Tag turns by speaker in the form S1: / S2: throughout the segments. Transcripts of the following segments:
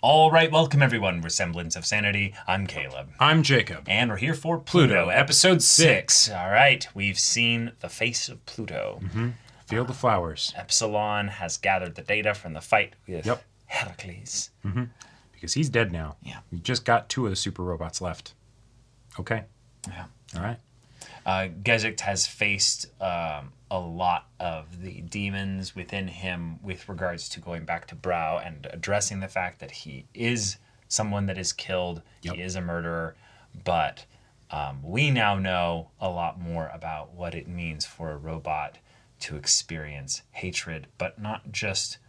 S1: All right, welcome everyone. We're Semblance of Sanity. I'm Caleb.
S2: I'm Jacob.
S1: And we're here for Pluto, episode 6. All right, we've seen the face of Pluto.
S2: Feel the flowers.
S1: Epsilon has gathered the data from the fight with Heracles.
S2: Because he's dead now.
S1: Yeah.
S2: We just got 2 of the super robots left. Okay.
S1: Yeah.
S2: All right.
S1: Gizak has faced a lot of the demons within him with regards to going back to Brow and addressing the fact that he is someone that is killed.
S2: Yep.
S1: He is a murderer. But we now know a lot more about what it means for a robot to experience hatred, but not just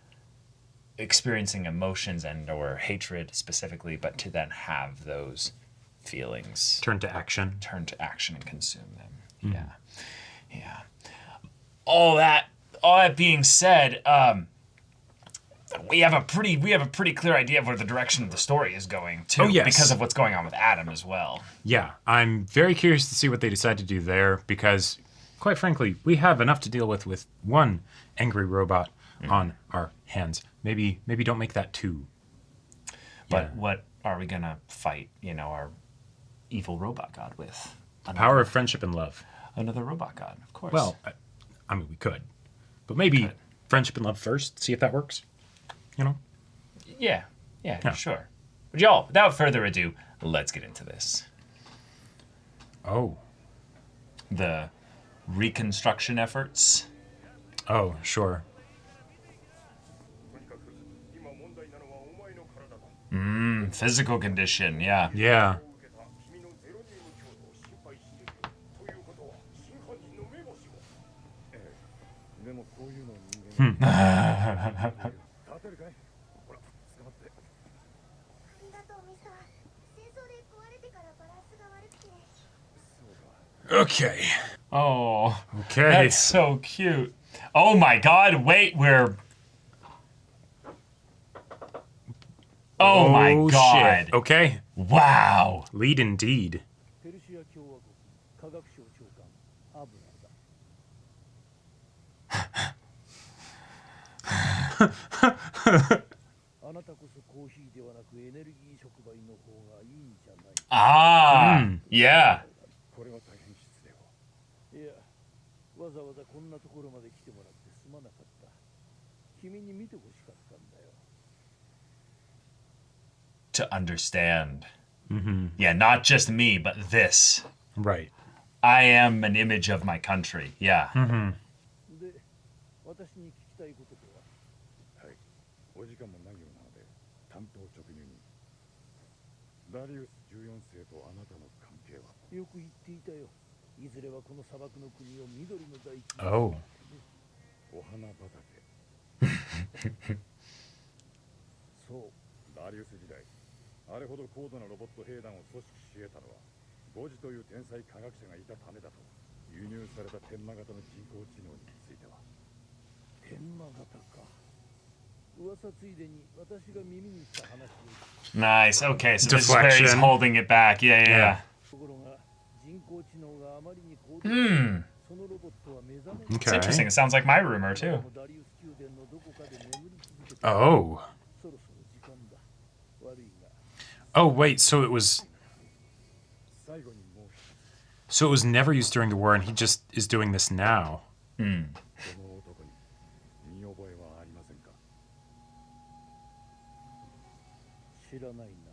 S1: experiencing emotions and or hatred specifically, but to then have those feelings
S2: Turn to action.
S1: and consume them. Yeah. All that being said, we have a pretty clear idea of where the direction of the story is going too.
S2: Oh, yes.
S1: Because of what's going on with Adam as well.
S2: Yeah. I'm very curious to see what they decide to do there because, quite frankly, we have enough to deal with one angry robot on our hands. Maybe don't make that 2.
S1: But what are we gonna fight, our evil robot god with?
S2: Power of friendship and love.
S1: Another robot god, of course.
S2: Well, I mean, we could. But maybe friendship and love first, see if that works.
S1: Yeah, sure. But y'all, without further ado, let's get into this.
S2: Oh.
S1: The reconstruction efforts.
S2: Oh, sure.
S1: Physical condition, yeah.
S2: Yeah. Okay.
S1: Oh,
S2: Okay.
S1: that's so cute. Oh my god, wait, we're... Oh my god.
S2: Shit. Okay.
S1: Wow.
S2: Lead indeed.
S1: Yeah.
S3: わざわざこんなところまで来てもらってすまなかった。君に見てほしかったんだよ。
S1: To understand. Yeah, not just me, but this.
S2: Right.
S1: I am an image of my country. Yeah.
S3: で、私に聞きたいこととは。はい。お時間もないようなので、担当直入に。ダリウス14世とあなたの関係は。よく言っていたよ。いずれはこの砂漠の国を緑の大地に。
S2: Oh.
S3: お花畑。そう、ダリウス時代、あれほど高度なロボット兵団を組織し得たのは、ゴジという天才科学者がいたためだと。輸入された天魔型の人工知能については。天魔型か。噂ついでに私が耳にした話を。
S1: Nice. Okay, so this is where he's holding it back. Yeah.
S3: ところが人工知能があまりに高度。 そのロボットは目覚め。
S1: It's interesting. It sounds like my rumor, too.
S3: ダリウス宮殿のどこかで眠り続けて。
S2: Oh.
S3: そろそろ時間だ。悪いが。
S2: Oh, wait, so it was...
S3: 最後にもう一つ。
S2: So it was never used during the war, and he just is doing this now.
S3: この男に見覚えはありませんか。知らないな。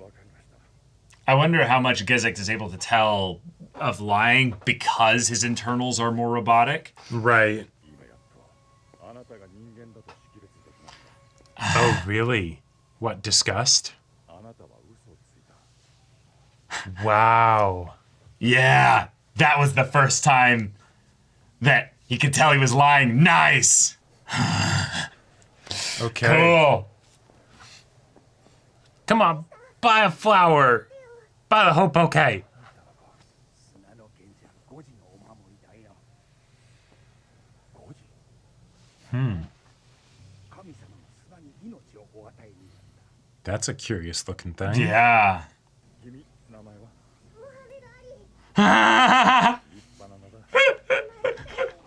S3: わかりました。
S1: I wonder how much Gizak is able to tell of lying because his internals are more robotic.
S2: Right.
S3: 今やっとあなたが人間だと識別できまし
S2: Oh, really? What, disgust?
S3: た。あなたは嘘をついた。
S2: Wow.
S1: Yeah, that was the first time that he could tell he was lying. Nice.
S2: Okay.
S1: Cool.
S2: Come on, buy a flower. Buy the whole bouquet.
S3: 砂の賢者ゴジのお守りだよ。ゴジ。神様の砂に命をお与えになった。
S2: That's a curious looking thing.
S1: Yeah.
S3: 君、名前は。
S1: Ah!
S3: 立派な名だ。サ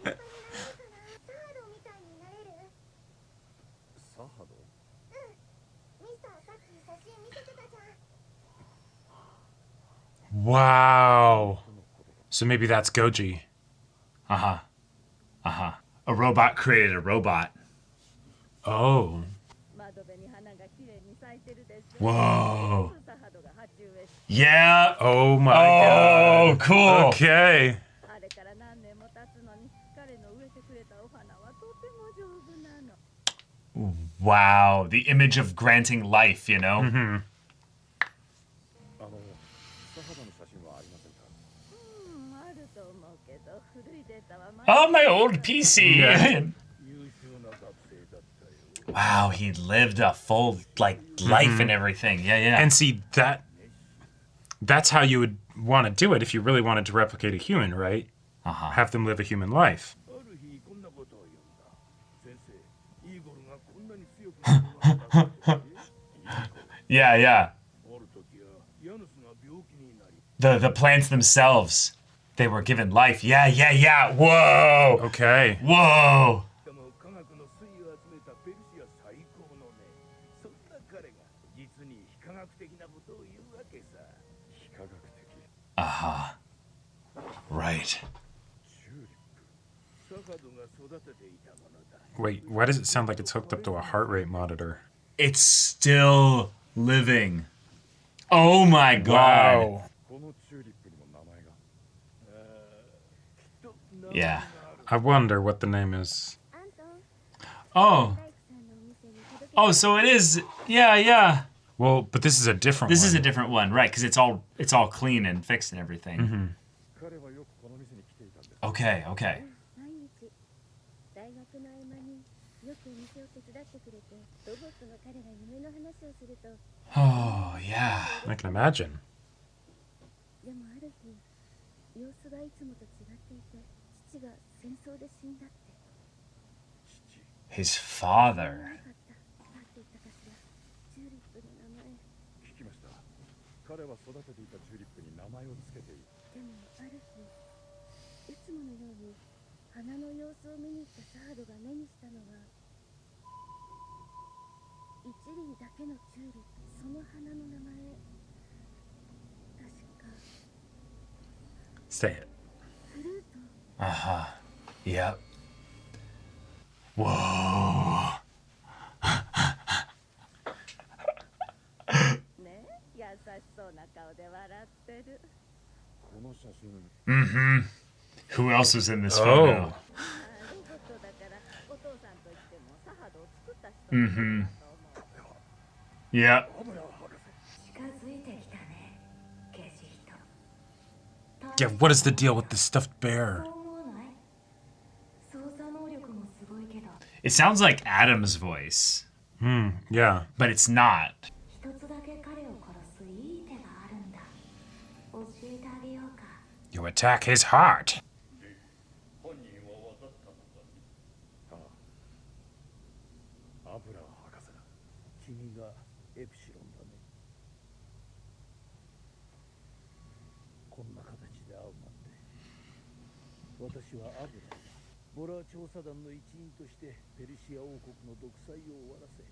S3: ハドみたいになれる。サハハド。
S4: ミスターさっき写真見せてたじゃん。
S2: Wow. So maybe that's Goji.
S1: Uh-huh. Uh-huh. A robot created a robot.
S2: Oh.
S5: 窓辺に花が綺麗に咲いてるでしょ。
S1: Whoa.
S5: サハドが鉢植えし
S1: Yeah.
S2: Oh my
S1: Oh,
S2: god.
S1: cool.
S2: Okay.
S5: あれから何年も経つのに彼の植えてくれたお花はとても丈夫なの。
S1: Wow. The image of granting life, you know?
S3: サハドの写真はありませんか？
S5: あると思うけど古いデータはま
S1: Oh, my old PC.
S2: Yeah.
S3: 優秀な学生だったよ。
S1: Wow, he lived a full life and everything. Yeah, yeah.
S2: And see that's how you would want to do it if you really wanted to replicate a human, right?
S1: Uh-huh.
S2: Have them live a human life.
S3: ある日こんなことを言うんだ。先生、イーゴルがこんなに強くなるのはなぜ？
S1: Yeah, yeah.
S3: ある時はヤヌスが病気になり、
S1: The plants themselves, they were given life. Yeah, yeah, yeah. Whoa.
S2: Okay.
S1: Whoa.
S3: しかも科学の粋を集めたペルシア最高のね。そんな彼が実に非科学的なことを言うわけさ。非科学的。
S1: Uh-huh. Right.
S3: チューリップ。サハドが育てていたものだ。
S2: Wait, why does it sound like it's hooked up to a heart rate monitor?
S1: It's still living. Oh my god.
S3: このチューリップにも名前が。きっと名前
S1: Yeah.
S3: がある。
S2: I wonder what the name is.
S4: アントン、
S1: Oh.
S4: 大工さんのお店に届け
S1: Oh, so it is. Yeah, yeah.
S2: Well, but this is a different
S1: This
S2: one.
S1: is a different one, right? Because it's all clean and fixed and everything.
S3: 彼はよくこの店に来ていたんです。
S1: Okay, okay.
S4: 毎日大学の合間によくお店を手伝ってくれて、ロボットの彼が夢の話をすると、
S1: Oh, yeah.
S2: I can imagine.
S4: でもある日様子がいつもと違っていて、父が戦争で死んだって。
S1: His
S4: な
S1: father.
S4: かった。なんて言ったかしら。チューリップの名前。
S3: 聞きました。彼は育てていたチューリップに名前をつけている。
S4: でもある日いつものように花の様子を見に行ったサードが目にしたのは一輪だけのチューリップ。その花の名前、確か
S2: Say it.
S4: フルート。
S1: Uh-huh. Yep. Whoa.
S5: ね優しそうな顔で笑ってる。
S3: この写真、
S1: Mm-hmm. Who else was in this
S2: Oh.
S1: photo?
S5: ロボットだからお父さんといってもサハドを作った人なんだと思う。
S1: Yep.
S4: 近づいてきたね、ゲジ人。
S2: Yeah, what is the deal with this stuffed bear?
S4: そう思わない？操作能力もすごいけど、
S1: It sounds like Adam's voice,
S2: Yeah.
S1: but it's not.
S4: 一つだけ彼を殺すいい手があるんだ。教えてあげようか。
S2: You attack his heart.
S3: 犯人は分かったのか。ああ、アブラ博士だ。君がエプシロンだね。こんな形で会うなんて。私はアブラだ。ボラ調査団の一員としてペルシア王国の独裁を終わらせ、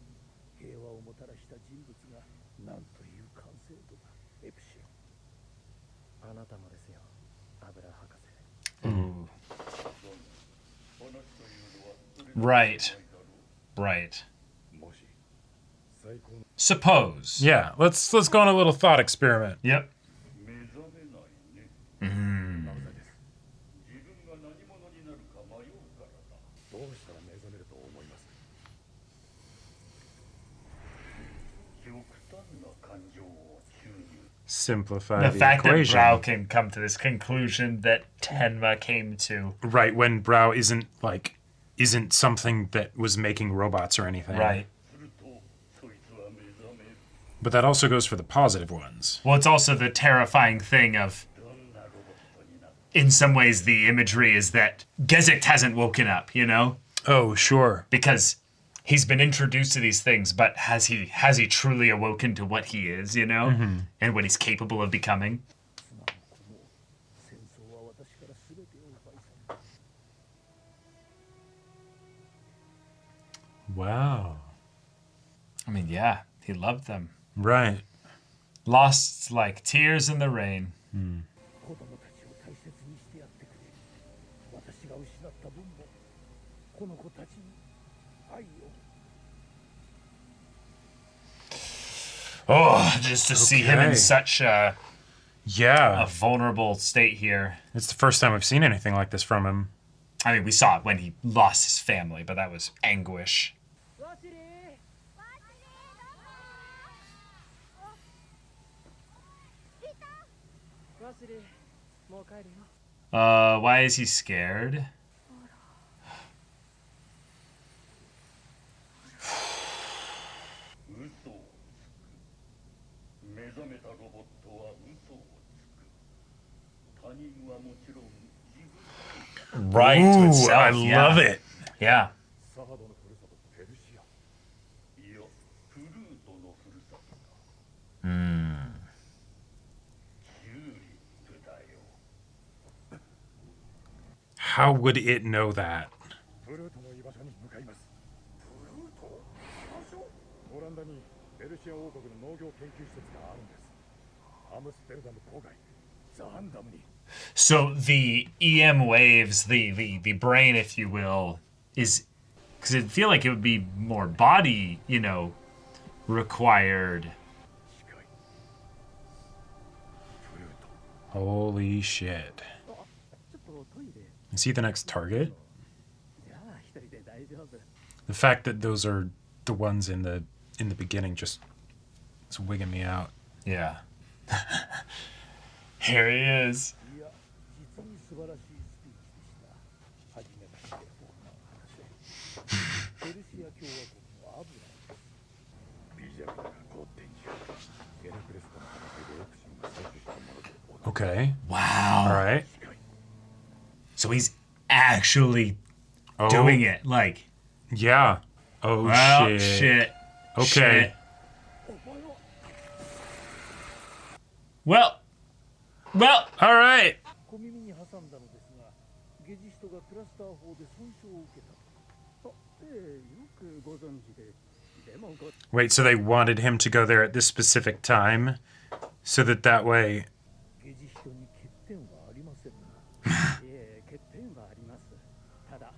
S3: 平和をもたらした人物がなんという完成度だ。エプシロン。あなたもですよ、アブラ博士。
S1: Right. Right.
S3: もし最高の
S1: Suppose.
S2: Yeah, let's go on a little thought experiment.
S1: Yep.
S3: 目覚めないね。
S1: Mm.
S3: なぜです。自分が何者になるか迷うからだ。どうしたら目覚めると思います？極端な感情を注入。
S2: Simplify
S1: The
S2: the
S1: fact that
S2: equation.
S1: Brow can come to this conclusion that Tenma came to.
S2: Right, when Brow isn't something that was making robots or anything.
S1: Right.
S3: すると、そいつは目覚める。
S2: But that also goes for the positive ones.
S1: Well, it's also the terrifying thing of,
S3: どんなロボットになって
S1: in some ways, the imagery is that Gizak hasn't woken up, you know?
S2: Oh, sure.
S1: Because he's been introduced to these things, but has he truly awoken to what he is, you know? And what he's capable of becoming?
S3: 戦争は私から全てを奪い去る。
S2: Wow.
S1: I mean, yeah, he loved them.
S2: Right.
S1: Lost like tears in the rain.
S3: 子供たちを大切にしてやってくれ。私が失った分もこの子たちに愛を。
S1: Oh, just to see him in
S2: Okay.
S1: such a
S2: Yeah.
S1: vulnerable state here.
S2: It's the first time we've seen anything like this from him.
S1: I mean, we saw it when he lost his family, but that was anguish.
S5: わしりー わしりーもう帰るよ
S1: Why is he scared?
S3: 嘘をつく。目覚めたロボットは嘘をつく。他人はもちろん自分。
S1: Right to
S2: Ooh,
S1: itself.
S2: I
S1: yeah.
S2: love it.
S1: Yeah.
S3: サハドのふるさとペルシア。いや、プルートのふるさとだ。チューリップだよ。
S2: How would it know that?
S3: プルートの居場所に向かいます。プルート？居場所？オランダにペルシア王国の農業研究施設があるんです。アムステルダム郊外、ザハンダムに。
S1: So the EM waves, the brain, if you will, is because I feel like it would be more body, required.
S3: 近い。プルート。
S2: Holy shit.
S5: ちょっとトイレ
S2: Is he the next target?
S5: じゃあ一人で大丈夫
S2: The fact that those are the ones in the beginning just is wigging me out.
S1: Yeah. Here he is.
S3: いや、実に素晴らしいスピーチでした。初めまして、僕の話。ペルシア共和国のアブラです。微弱な好天獣。ヘラクレスとの戦いでエクシンが採取したもので同じ。
S2: Okay.
S1: Wow.
S2: All right.
S3: 近い。
S1: So he's actually
S2: Oh,
S1: doing it. Like,
S2: yeah. Oh,
S1: well,
S2: shit.
S1: shit.
S2: Okay.
S1: Shit. Well.
S2: All right.
S3: 小耳に挟んだのですが、ゲジストがクラスター砲で損傷を受けたと。
S5: ええよくご存知ででもご
S2: Wait, so they wanted him to go there at this specific time so that way.
S3: ゲジストに欠点はありませんが。
S5: ええ欠点はありますただ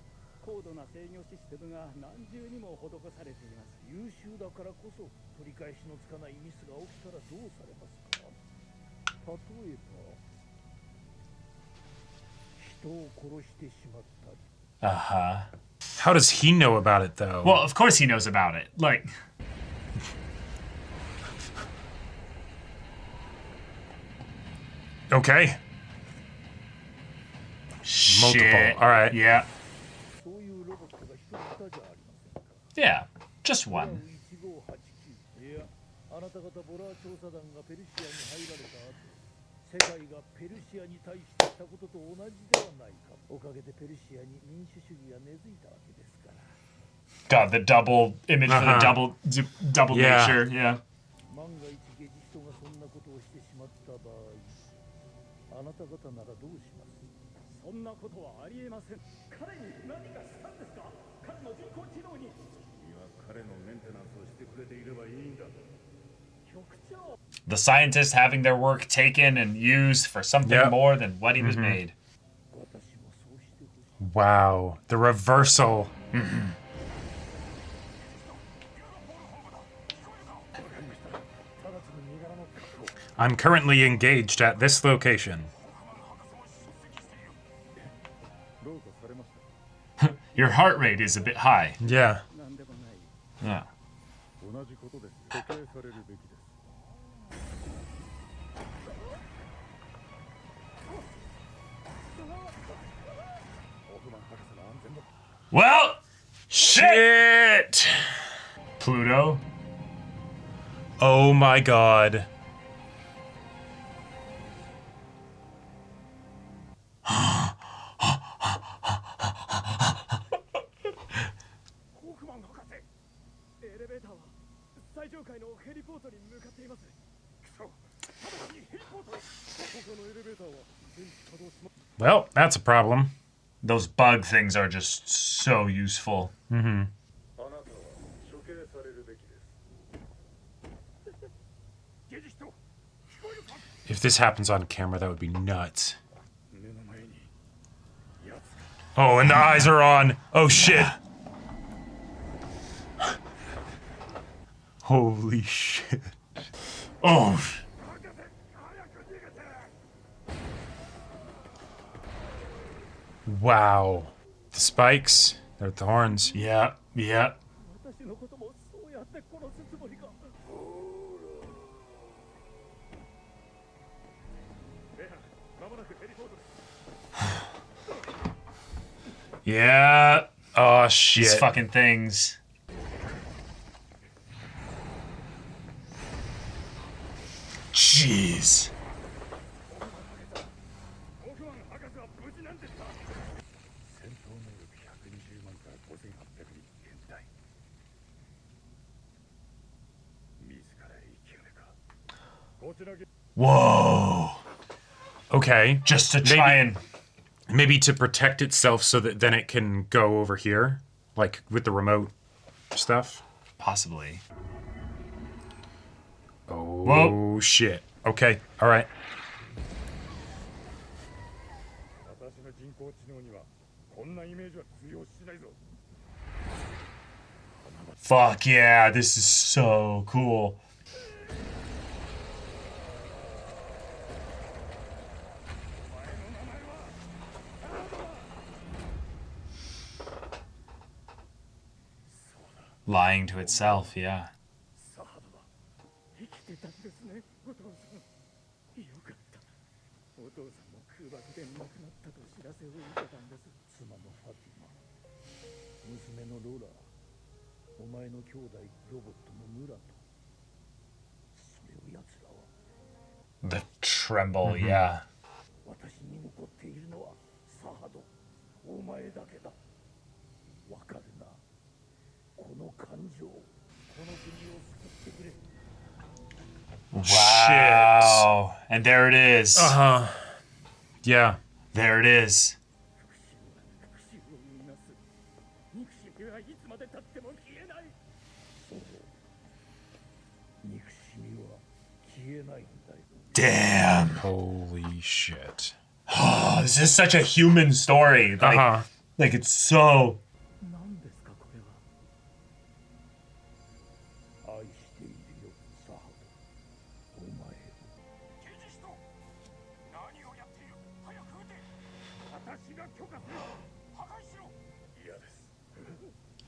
S5: 高度な制御システムが何重にも施されています
S3: 優秀だからこそ取り返しのつかないミスが起きたらどうされますか。例えば人を殺してしまったり。
S1: Uh-huh.
S2: How does he know about it, though?
S1: Well, of course he knows about it. Like,
S2: Okay. Multiple.
S1: shit.
S2: All right.
S1: Yeah.
S3: そういうロボットが一人いたじゃありませんか。
S1: Yeah. Just one.
S3: 1589いや、あなた方ボラー調査団がペルシアに入られた後、世界がペルシアに対してしたことと同じではないか。おかげでペルシアに民主主義が根付いたわけですから。
S1: God, the double image for the
S2: Uh-huh.
S1: double
S2: Yeah.
S1: nature. Yeah.
S3: 万が一ゲジストがそんなことをしてしまった場合、あなた方ならどうします？
S5: そんなことはありえません彼に何かしたんですか彼の人工知能に
S3: 今彼のメンテナンスをしてくれていればいいんだ。
S5: 局長
S1: The scientists having their work taken and used for something
S2: Yep.
S1: more than what he was made.
S3: 私もそうしてほしい。
S2: Wow. The reversal. I'm currently engaged at this location.
S3: どうかされました。
S1: Your heart rate is a bit high.
S2: Yeah.
S5: なんでもない
S1: Yeah.
S3: 同じことです。処刑されるべきです。ホフマン博士の安全だ。
S1: Well, shit.
S2: Shit.
S1: Pluto.
S2: Oh my god.
S3: ホフマン博士。
S5: エレベーターは最上階のヘリポートに向かっています
S3: くそ。直ちにヘリポートへ。他のエレベーターは全稼働しま
S2: Well, that's a problem.
S1: Those bug things are just so useful.
S3: あなたは処刑されるべきです。
S2: If this happens on camera, that would be nuts. Oh, and the eyes are on. Oh, shit. Holy shit.
S1: Oh,
S2: Wow. The spikes. They're thorns.
S1: yeah, yeah.
S5: 私のこともそうやって殺すつもりか。まもなくヘリポートです。
S1: Yeah.
S2: Oh,
S1: These
S2: shit.
S1: fucking things. Jeez.
S3: ホフマン博士は無事なんですか。戦闘能力120万から5800に減退。自ら生き埋めか。こちらげ。
S1: Whoa.
S2: Okay.
S1: Just to try and
S2: Maybe to protect itself so that then it can go over here. Like with the remote stuff.
S1: possibly.
S2: Oh,
S1: Whoa.
S2: shit. Okay. All right.
S3: 私の人工知能にはこんなイメージは通用しないぞ。
S1: Fuck yeah, this is so cool. Lying to itself, yeah.
S5: サハドは生きてたんですね、お父さん。よかった。お父さんも空爆で亡くなったと知らせを受けたんです。妻のファティマ、娘のローラ、お前の兄弟ロボットのムラと、それを奴らは。
S1: The tremble, yeah.
S5: 私に残っているのはサハド、お前だけだ。わかるな。この感情、この国を救ってくれ。
S1: Wow. And there it is.
S2: Uh huh. Yeah.
S1: There it is.
S5: 復讐を生みなす。憎しみはいつまで経っても消えない。そう。憎しみは消えないんだよ。
S1: Damn.
S2: Holy shit.
S1: Oh, this is such a human story. Like,
S2: Uh huh.
S1: like it's so.
S5: 何ですかこれは。愛しているよ、サハド。お前。刑事使徒、何をやっている。早く撃て。私が許可する。破壊しろ。嫌です。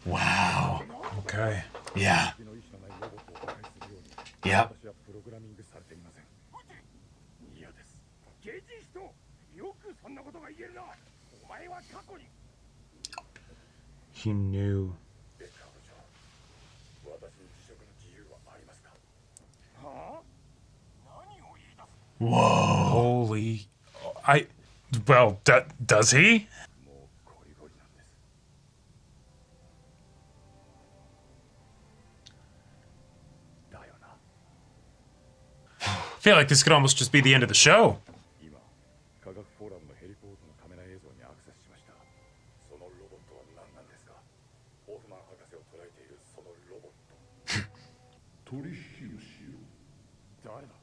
S1: Wow.
S2: Okay.
S1: Yeah.
S3: の意志のないロボットを破壊するように。
S1: Yep.
S3: 私はプログラミングされていません。嫌です。刑事使徒、よくそんなことが言えるな。お前は過去に。
S2: He knew.
S3: デカ部長、私に辞職の自由はありますか。はあ。何を言い出す。
S1: Whoa.
S2: Holy. Well, does he?
S3: もうゴリゴリなんです。 だよな。
S2: I feel like this could almost just be the end of the show.
S3: 今、科学フォーラムのヘリポートのカメラ映像にアクセスしました。そのロボットは何なんですか。ホフマン博士を捉えているそのロボット。取引をしよう。誰だ。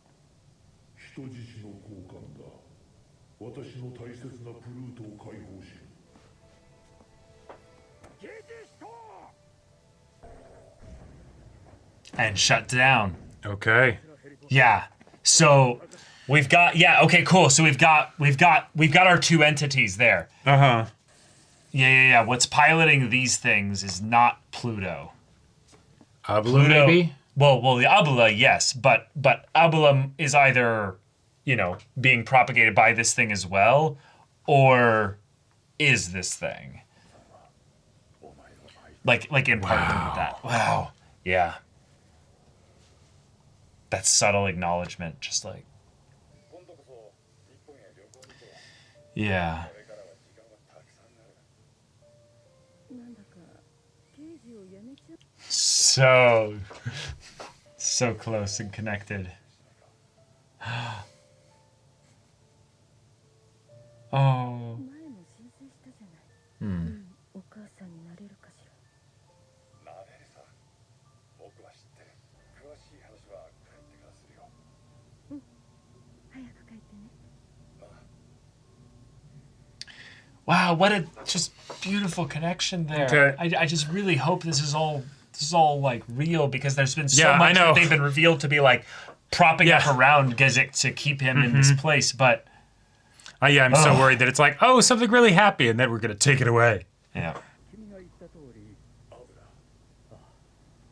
S3: 人質の交換だ。私の大切なプルートを解放しろ。刑事使徒。
S1: And shut down.
S2: Okay.
S1: Yeah. So we've got okay, cool. So we've got our two entities there.
S2: Uh huh.
S1: Yeah. What's piloting these things is not Pluto.
S2: Pluto, maybe?
S1: Well, the Abula, yes, but Abula is either, being propagated by this thing as well, or is this thing like in partner with that? Wow. Yeah. That subtle acknowledgement, just like. Yeah.
S4: なんだか刑事を辞めちゃ
S1: So close and connected. Oh.
S4: 前も申請したじゃない。お母さんになれるかしら。
S3: なれるさ。僕は知ってる。
S1: Wow, what a just beautiful connection there.
S2: Okay.
S1: I just really hope this is all like real, because there's been so
S2: Yeah, I
S1: much
S2: know.
S1: that they've been revealed to be like propping up
S2: Yeah.
S1: around Gizak to keep him in this place, but
S2: Yeah, I'm so worried that it's like, oh, something really happy, and then we're gonna take it away.
S1: yeah.
S5: 君が言った通り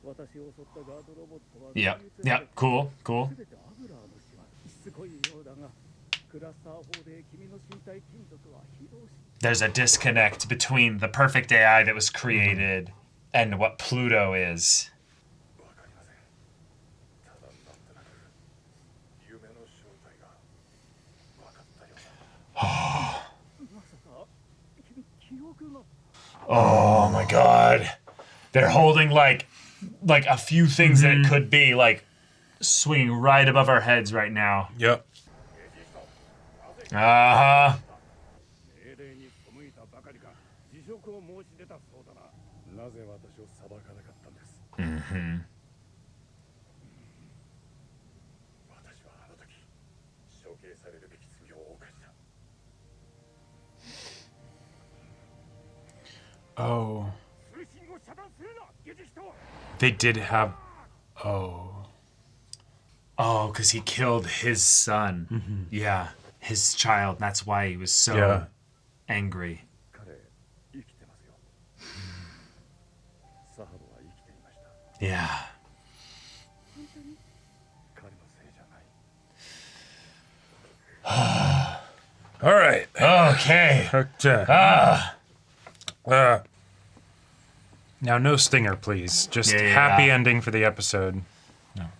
S5: 私を襲ったガードロボットは
S1: Yep. Yep. Cool. Cool.
S5: 全てアブラーの仕業すごいようだがクラスター砲で君の身体金属は非動し
S1: There's a disconnect between the perfect AI that was created and what Pluto is.
S3: わかりません。ただなんとなく夢の正体がわかったような。
S5: まさか記憶が
S1: Oh my god. They're holding like a few things that it could be, like swinging right above our heads right now.
S2: Yep.
S1: Uh-huh.
S5: 命令に背いたばかりか辞職を申し出たそうだな
S3: なぜ私を裁かなかったんです。
S1: Mm-hmm.
S3: 私はあの時処刑されるべき罪を犯した。
S2: Oh,
S5: 通信を遮断するなゲジヒト
S2: they did have. Oh.
S1: Oh, because he killed his son. Yeah, his child. That's why he was so
S2: Yeah.
S1: angry.
S3: 彼生きてますよ。サハドは生きていました。
S1: Yeah.
S3: 彼のせいじゃない。
S2: All right.
S1: Okay.
S2: Okay. Now, no stinger, please. Just
S1: Yeah.
S2: happy ending for the episode.
S1: No.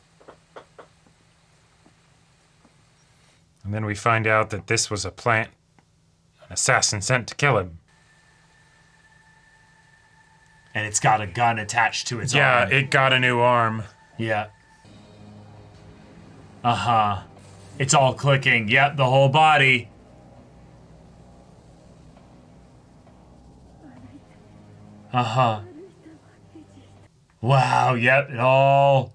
S2: And then we find out that this was a plant an assassin sent to kill him.
S1: And it's got a gun attached to its
S2: Yeah,
S1: arm.
S2: it got a new arm.
S1: Yeah. Uh-huh. It's all clicking. Yep, the whole body. Uh-huh. Wow, yep, it all...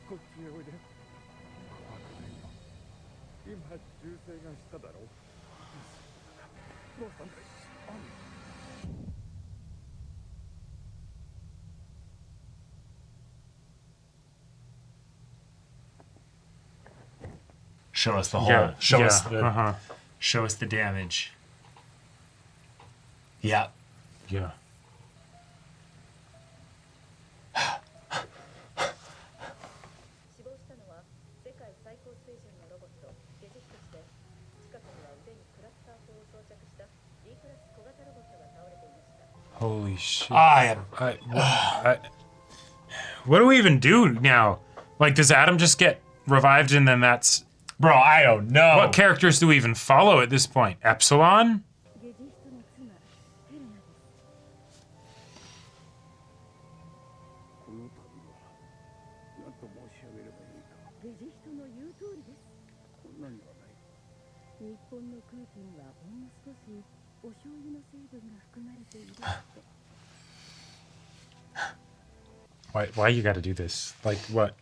S5: こっちへおいで怖くないよ今銃声がしただろうどうしたんだいアン
S1: Show us the hole.
S2: Yeah,
S1: Show
S2: yeah,
S1: us the
S2: uh-huh.
S1: show us the damage. Yep.
S2: Yeah.
S4: 死亡したのは世界最高水準のロボットゲジヒト氏で近くには腕にクラスター砲を装着した D クラス小型ロボットが倒れていました
S2: Holy shit.
S1: I am
S2: What do we even do now? Like, does Adam just get revived and then that's...
S1: Bro, I don't know.
S2: What characters do we even follow at this point? Epsilon?
S4: ゲジヒトの妻ヘレナです
S5: この度は何と申し上げればいいか
S4: ゲジヒトの言う通りです
S5: こんなにはない
S4: 日本の空気にはほんの少しお醤油の成分が含まれているって
S2: Why you gotta do this? Like, what?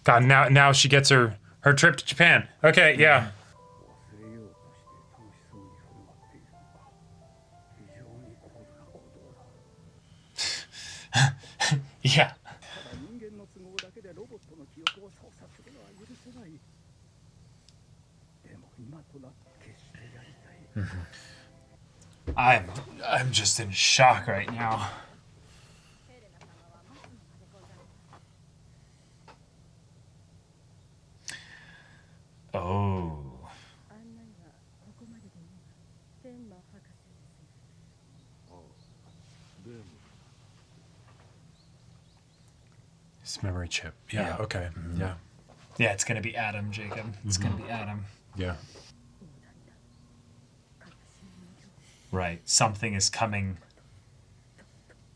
S2: God, now she gets her trip to Japan. Okay, yeah.
S5: 忘れようとして楽しそうに振る舞っているのか非常に高度な行動だ
S1: Yeah.
S5: ただ人間の都合だけでロボットの記憶を操作するのは許せないでも今となって決してやりたい
S1: I'm just in shock right now.
S4: ヘレナ様は待つのまでございます
S1: Oh.
S4: 案内はここまででいいわ天魔博士ですね
S2: His memory chip. Yeah,
S1: Yeah.
S2: okay. Yeah.
S1: Yeah, it's gonna be Adam, Jacob. It's gonna be Adam.
S2: Yeah.
S4: 横断だ悲しみの女
S1: Right. Something is coming.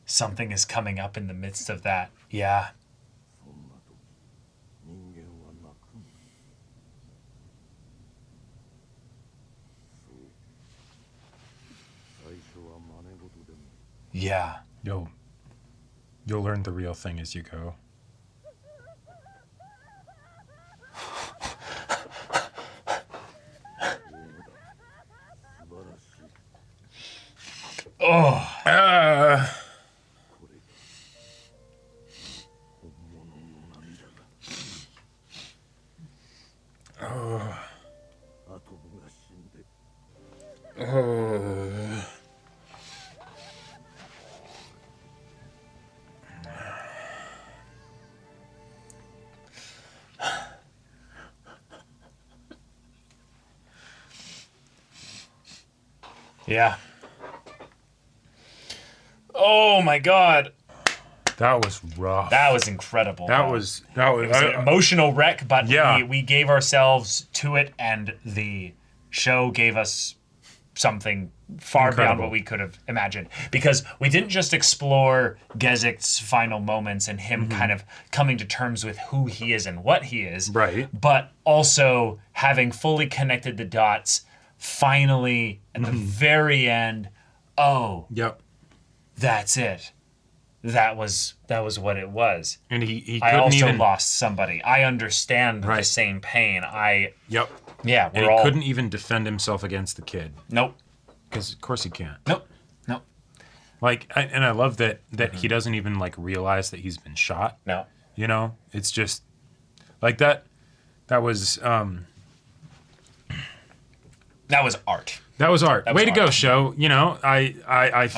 S1: Something is coming up in the midst of that. Yeah.
S5: そんな時人間は泣くんだそう最初は真似事でも
S1: Yeah.
S2: You'll learn the real thing as you go. Uh,
S3: 本物の涙が
S2: oh,
S3: アトムが死んで
S2: oh.
S1: Yeah. Oh my god.
S2: That was rough.
S1: That was incredible.
S2: That was
S1: It was an emotional wreck, but
S2: Yeah.
S1: we gave ourselves to it, and the show gave us something far beyond
S2: Incredible.
S1: what we could have imagined. Because we didn't just explore Gezik's final moments and him kind of coming to terms with who he is and what he is,
S2: Right.
S1: but also having fully connected the dots, finally, at the very end, oh,
S2: Yep.
S1: that's it. That was what it was.
S2: And he
S1: I
S2: couldn't
S1: also
S2: even
S1: lost somebody. I understand the
S2: Right.
S1: same pain.
S2: Yep.
S1: Yeah,
S2: And
S1: we're
S2: he
S1: all
S2: couldn't even defend himself against the kid
S1: nope,
S2: because of course he can't.
S1: nope.
S2: Like and I love that he doesn't even like realize that he's been shot.
S1: No.
S2: You know, it's just like that. That was
S1: That was art.
S2: that was art.
S1: That was
S2: Way to go,
S1: art.
S2: show. You know, I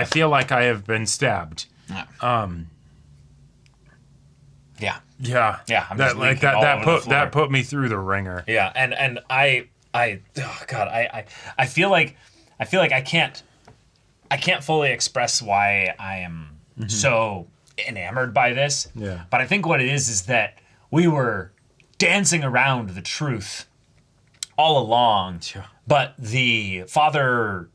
S2: feel like I have been stabbed.
S1: Yeah.
S2: Yeah.
S1: Yeah, I'm
S2: That
S1: just
S2: like
S1: leaking all
S2: that
S1: over the
S2: put
S1: floor.
S2: that put me through the ringer.
S1: Yeah, and I oh god, I feel like I can't fully express why I am so enamored by this.
S2: Yeah.
S1: But I think what it is that we were dancing around the truth all along.
S2: Yeah.
S1: But the father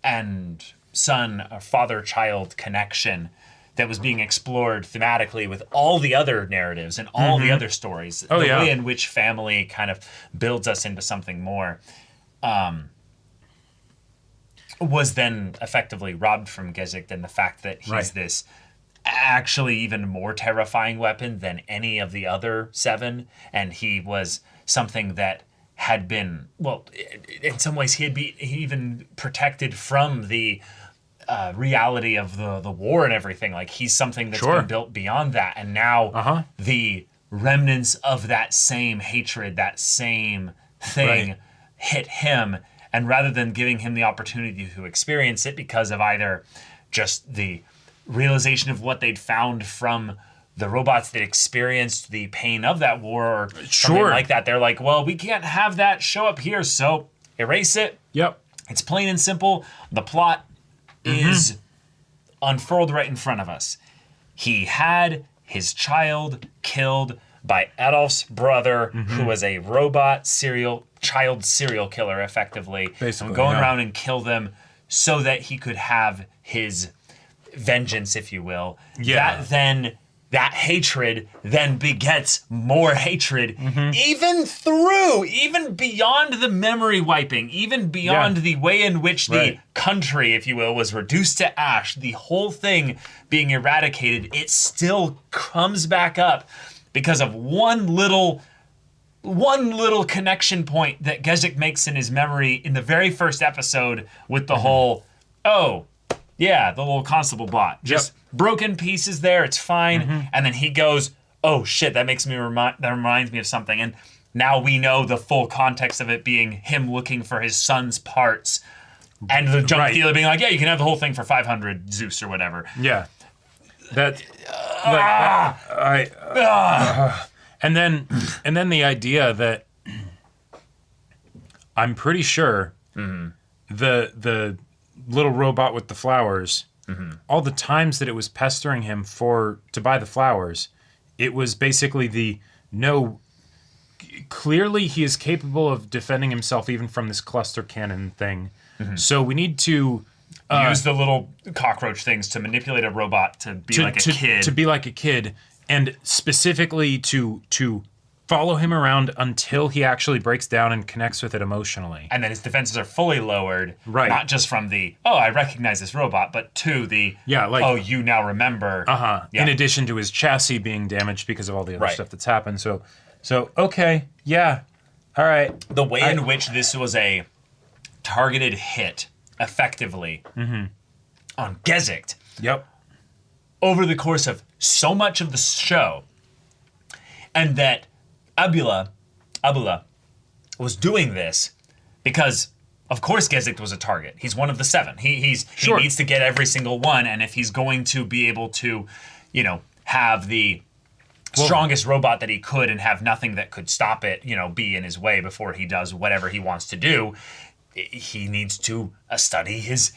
S1: and son, or father-child connection that was being explored thematically with all the other narratives and all the other stories,
S2: Oh,
S1: the
S2: yeah.
S1: way in which family kind of builds us into something more, was then effectively robbed from Gizak, and the fact that he's
S2: Right.
S1: this actually even more terrifying weapon than any of the other 7, and he was something that had been, well, in some ways he even protected from the reality of the war and everything. Like, he's something that's
S2: Sure.
S1: been built beyond that, and now the remnants of that same hatred, that same thing,
S2: Right.
S1: hit him, and rather than giving him the opportunity to experience it because of either just the realization of what they'd found from the robots that experienced the pain of that war or something
S2: Sure.
S1: like that, they're like, well, we can't have that show up here, so erase it.
S2: Yep.
S1: It's plain and simple. The plot is unfurled right in front of us. He had his child killed by Adolf's brother, who was a robot child serial killer, effectively.
S2: Basically,
S1: Going
S2: yeah.
S1: around and kill them so that he could have his vengeance, if you will.
S2: Yeah.
S1: That hatred then begets more hatred, even beyond the memory wiping, even beyond
S2: Yeah.
S1: the way in which the
S2: Right.
S1: country, if you will, was reduced to ash, the whole thing being eradicated. It still comes back up because of one little connection point that Gizak makes in his memory in the very first episode with the whole, oh, yeah, the little constable bot. Just broken pieces there, it's fine. And then he goes, oh shit, that reminds me of something. And now we know the full context of it being him looking for his son's parts. And the junk
S2: Right.
S1: dealer being like, yeah, you can have the whole thing for 500 Zeus or whatever.
S2: Yeah. That and then the idea that I'm pretty sure the little robot with the flowers, all the times that it was pestering him to buy the flowers, it was basically clearly he is capable of defending himself even from this cluster cannon thing. So we need to
S1: Use the little cockroach things to manipulate a robot to be like a kid.
S2: To be like a kid, and specifically to follow him around until he actually breaks down and connects with it emotionally.
S1: And then his defenses are fully lowered.
S2: Right.
S1: Not just from the, oh, I recognize this robot, but to the,
S2: Yeah, like-
S1: oh, you now remember. Yeah.
S2: In addition to his chassis being damaged because of all the other
S1: Right.
S2: stuff that's happened. So okay, yeah, all right.
S1: The way in which this was a targeted hit effectively on Gizak
S2: Yep.
S1: over the course of so much of the show, and that Abula was doing this because, of course, Gizak was a target. He's one of the 7. He needs to get every single one, and if he's going to be able to, have the strongest robot that he could and have nothing that could stop it, be in his way before he does whatever he wants to do, he needs to study his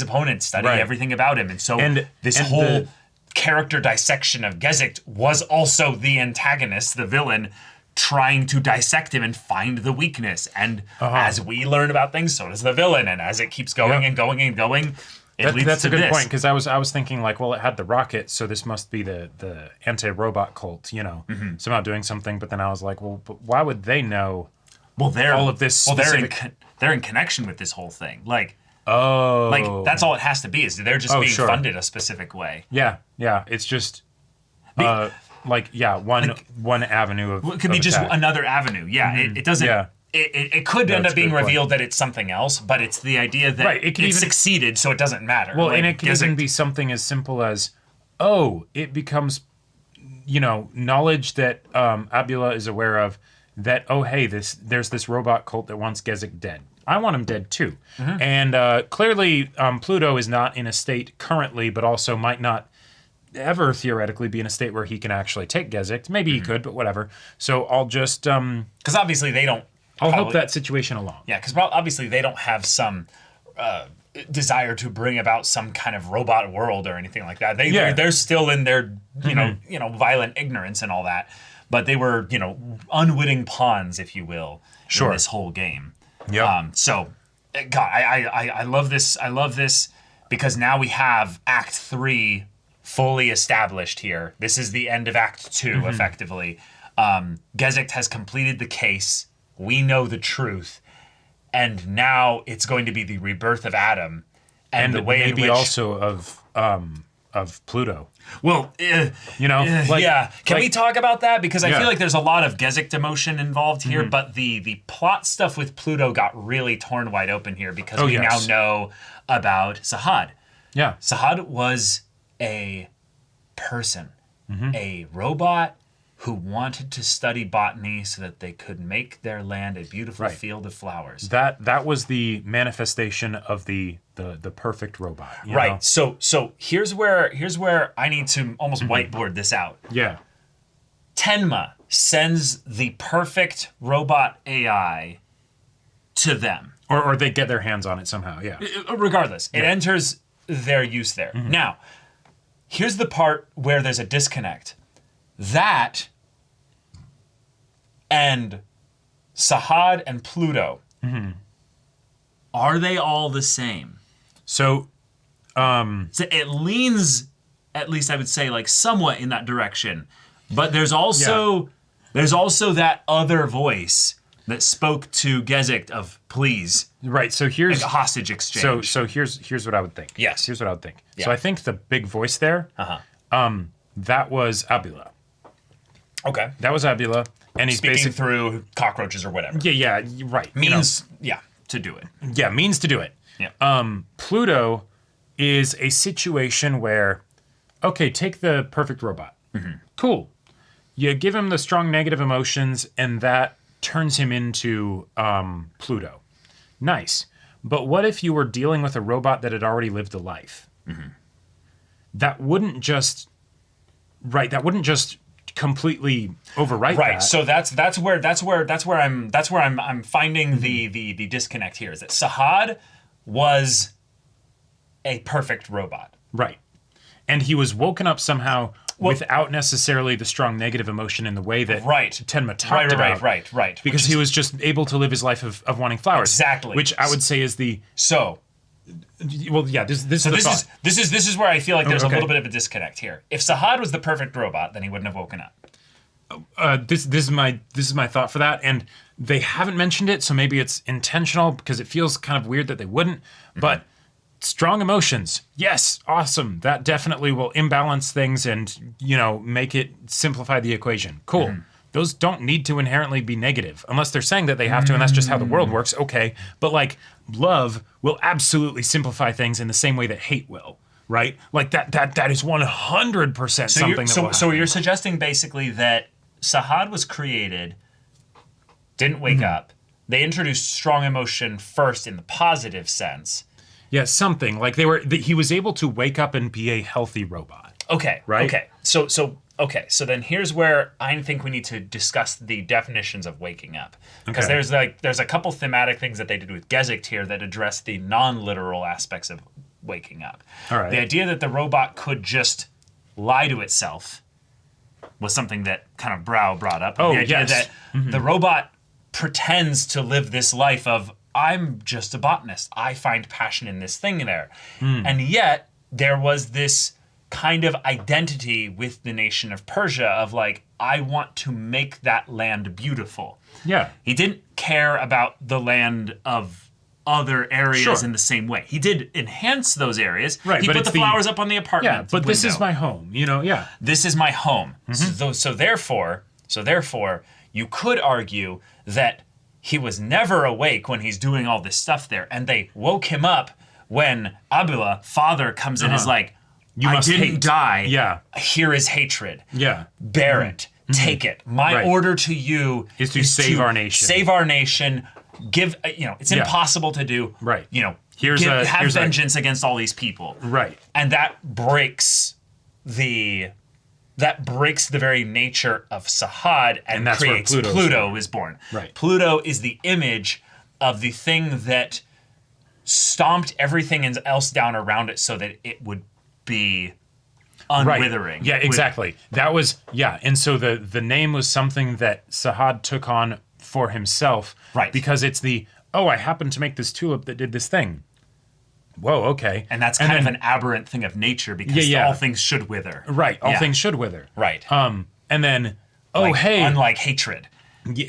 S1: opponent, study everything about him. And so this whole character dissection of Gizak was also the antagonist, the villain, trying to dissect him and find the weakness. And as we learn about things, so does the villain. And as it keeps going and going and going, it leads
S2: that's
S1: to
S2: a good
S1: this.
S2: point, because I was thinking like, well, it had the rocket, so this must be the anti-robot cult, somehow doing something. But then I was like, well, but why would they know?
S1: Well, they're
S2: all of this.
S1: Well,
S2: specific...
S1: they're in connection with this whole thing. Like
S2: that's
S1: all it has to be, is they're just being funded a specific way.
S2: Yeah. It's just one avenue of.
S1: It could be just another avenue. Yeah, it doesn't. Yeah. It could end up being revealed that it's something else, but it's the idea that it succeeded, so it doesn't matter.
S2: Well, and it could even be something as simple as, it becomes, knowledge that Abula is aware of, that, hey, there's this robot cult that wants Gizak dead. I want him dead too. And clearly Pluto is not in a state currently, but also might not ever theoretically be in a state where he can actually take Gizak. Maybe he could, but whatever. So I'll just...
S1: Because obviously they don't...
S2: I'll help that situation along.
S1: Yeah, because obviously they don't have some desire to bring about some kind of robot world or anything like that. They're still in their violent ignorance and all that, but they were unwitting pawns, if you will, in this whole game.
S2: Yeah.
S1: So, God, I love this. I love this because now we have Act 3 fully established here. This is the end of Act 2, effectively. Gizak has completed the case. We know the truth, and now it's going to be the rebirth of Adam, and the way
S2: maybe
S1: in which
S2: also of Pluto.
S1: Well, Can we talk about that? Because I feel like there's a lot of Gizak emotion involved here, but the plot stuff with Pluto got really torn wide open here because we now know about Sahad.
S2: Yeah,
S1: Sahad was a person, a robot who wanted to study botany so that they could make their land a beautiful field of flowers.
S2: That was the manifestation of the perfect robot.
S1: Right. Know? So here's where I need to almost whiteboard this out.
S2: Yeah.
S1: Tenma sends the perfect robot AI to them.
S2: Or they get their hands on it somehow, yeah.
S1: Regardless, it enters their use there. Now, here's the part where there's a disconnect. That and Sahad and Pluto, are they all the same?
S2: So
S1: it leans, at least I would say, like somewhat in that direction. But there's also that other voice that spoke to Gizak of please.
S2: Right. So here's
S1: like a hostage exchange.
S2: So here's what I would think.
S1: Yes.
S2: Here's what I would think.
S1: Yeah.
S2: So I think the big voice there, that was Abula.
S1: Okay.
S2: That was Abula, and he's
S1: speaking through cockroaches or whatever.
S2: Yeah, right.
S1: Means to do it.
S2: Yeah, means to do it.
S1: Yeah.
S2: Pluto is a situation where, okay, take the perfect robot. Cool. You give him the strong negative emotions, and that turns him into Pluto. Nice. But what if you were dealing with a robot that had already lived a life? That wouldn't just completely overwrite that.
S1: Right. So that's where I'm finding the disconnect here, is that Sahad was a perfect robot.
S2: Right. And he was woken up somehow without necessarily the strong negative emotion in the way that Tenma talked about.
S1: Right.
S2: Because he was just able to live his life of wanting flowers.
S1: Exactly.
S2: Which I would say is the...
S1: So...
S2: Well, yeah, this
S1: is where I feel like there's a little bit of a disconnect here. If Sahad was the perfect robot, then he wouldn't have woken up.
S2: This is my thought for that, and they haven't mentioned it, so maybe it's intentional because it feels kind of weird that they wouldn't. But strong emotions, yes, awesome. That definitely will imbalance things and make it simplify the equation. Cool. those don't need to inherently be negative unless they're saying that they have to, and that's just how the world works. Okay, but like love will absolutely simplify things in the same way that hate will, right? Like that is 100% something that will happen.
S1: So you're suggesting basically that Sahad was created, didn't wake up. They introduced strong emotion first in the positive sense.
S2: Yeah, something like he was able to wake up and be a healthy robot.
S1: Okay.
S2: Right?
S1: Okay. So then here's where I think we need to discuss the definitions of waking up. Because there's a couple thematic things that they did with Gizak here that address the non-literal aspects of waking up.
S2: All right.
S1: The idea that the robot could just lie to itself was something that kind of Brow brought up.
S2: Oh,
S1: the idea
S2: yes.
S1: that the robot pretends to live this life of, I'm just a botanist. I find passion in this thing there. And yet, there was this kind of identity with the nation of Persia of like, I want to make that land beautiful.
S2: Yeah.
S1: He didn't care about the land of other areas in the same way. He did enhance those areas.
S2: Right,
S1: He
S2: but
S1: put
S2: it's
S1: the flowers up on the apartment
S2: Yeah, but this is
S1: window.
S2: my home, yeah.
S1: This is my home. So therefore, you could argue that he was never awake when he's doing all this stuff there, and they woke him up when Abdullah, father, comes in and is like,
S2: You must
S1: didn't
S2: hate.
S1: die.
S2: Yeah.
S1: Here is hatred.
S2: Yeah.
S1: Bear it. Take it. My
S2: Right.
S1: order to you
S2: Is to save our nation.
S1: Save our nation. Give, it's impossible to do.
S2: Right.
S1: Have
S2: Here's a-
S1: vengeance against all these people.
S2: Right.
S1: And that breaks the very nature of Sahad and
S2: that's where
S1: creates
S2: Pluto's
S1: Pluto is born.
S2: Right.
S1: Pluto is the image of the thing that stomped everything else down around it so that it would be unwithering.
S2: Yeah,
S1: It would-
S2: exactly. That was and so the name was something that Sahad took on for himself.
S1: Right.
S2: Because it's I happened to make this tulip that did this thing. Whoa, okay.
S1: And that's kind of an aberrant thing of nature because
S2: Yeah.
S1: all things should wither.
S2: Right. All
S1: Yeah.
S2: things should wither.
S1: Right.
S2: And then
S1: Like, unlike hatred.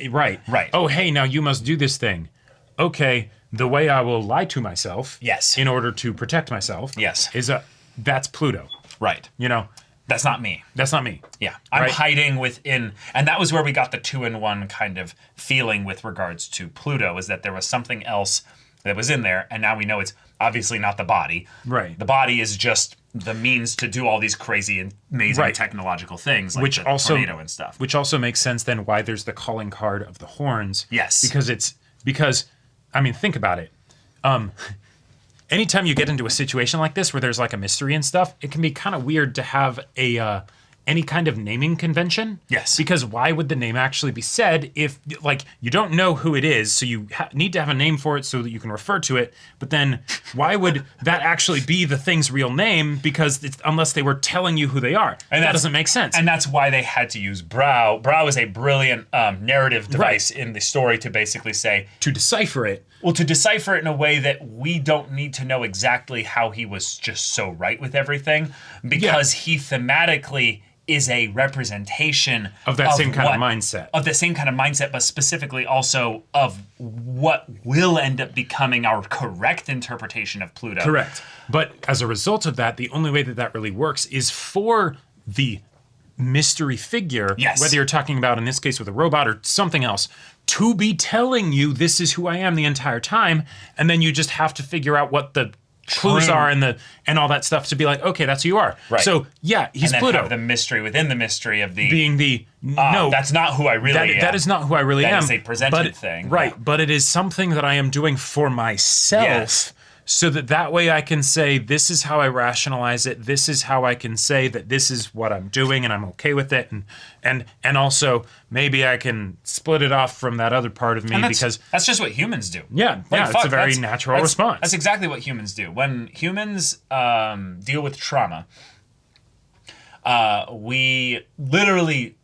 S2: Right.
S1: Right.
S2: Oh, hey, now you must do this thing. Okay, the way I will lie to myself
S1: Yes.
S2: in order to protect myself
S1: Yes.
S2: is that's Pluto.
S1: Right. That's not me.
S2: That's not me.
S1: Yeah. I'm
S2: Right.
S1: hiding within, and that was where we got the 2-in-1 kind of feeling with regards to Pluto, is that there was something else that was in there, and now we know it's obviously not the body.
S2: Right.
S1: The body is just the means to do all these crazy and amazing
S2: Right.
S1: technological things, like
S2: Which
S1: the
S2: also
S1: tornado and stuff.
S2: Which also makes sense then why there's the calling card of the horns.
S1: Yes.
S2: Because think about it. Anytime you get into a situation like this where there's like a mystery and stuff, it can be kind of weird to have any kind of naming convention.
S1: Yes.
S2: Because why would the name actually be said if you don't know who it is, so you need to have a name for it so that you can refer to it. But then why would that actually be the thing's real name? Because unless they were telling you who they are, and that doesn't make sense.
S1: And that's why they had to use Brow. Brow is a brilliant narrative device in the story to basically say,
S2: to decipher it.
S1: Well, to decipher it in a way that we don't need to know exactly how he was just so right with everything, because he thematically is a representation
S2: of that same kind of mindset.
S1: Of the same kind of mindset, but specifically also of what will end up becoming our correct interpretation of Pluto.
S2: Correct. But as a result of that, the only way that really works is for the mystery figure, whether you're talking about, in this case, with a robot or something else, to be telling you this is who I am the entire time, and then you just have to figure out what the clues are and all that stuff to be like, okay, that's who you are.
S1: Right.
S2: So he's
S1: and then
S2: Pluto.
S1: Have the mystery within the mystery of the
S2: being no,
S1: that's not who I really am.
S2: That is not who I really am.
S1: That is a presented thing.
S2: Right,
S1: Yeah.
S2: but it is something that I am doing for myself.
S1: Yes.
S2: So that way I can say, this is how I rationalize it. This is how I can say that this is what I'm doing and I'm okay with it. And also maybe I can split it off from that other part of me, because
S1: that's just what humans do.
S2: It's a very natural response.
S1: That's exactly what humans do. When humans deal with trauma, we literally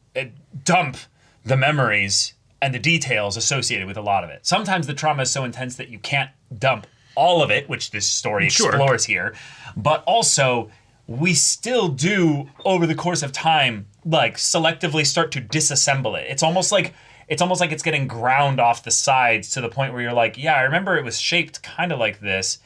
S1: dump the memories and the details associated with a lot of it. Sometimes the trauma is so intense that you can't dump all of it, which this story explores here, but also we still do, over the course of time, selectively start to disassemble it. It's almost like it's getting ground off the sides to the point where you're like, yeah, I remember it was shaped kind of like this,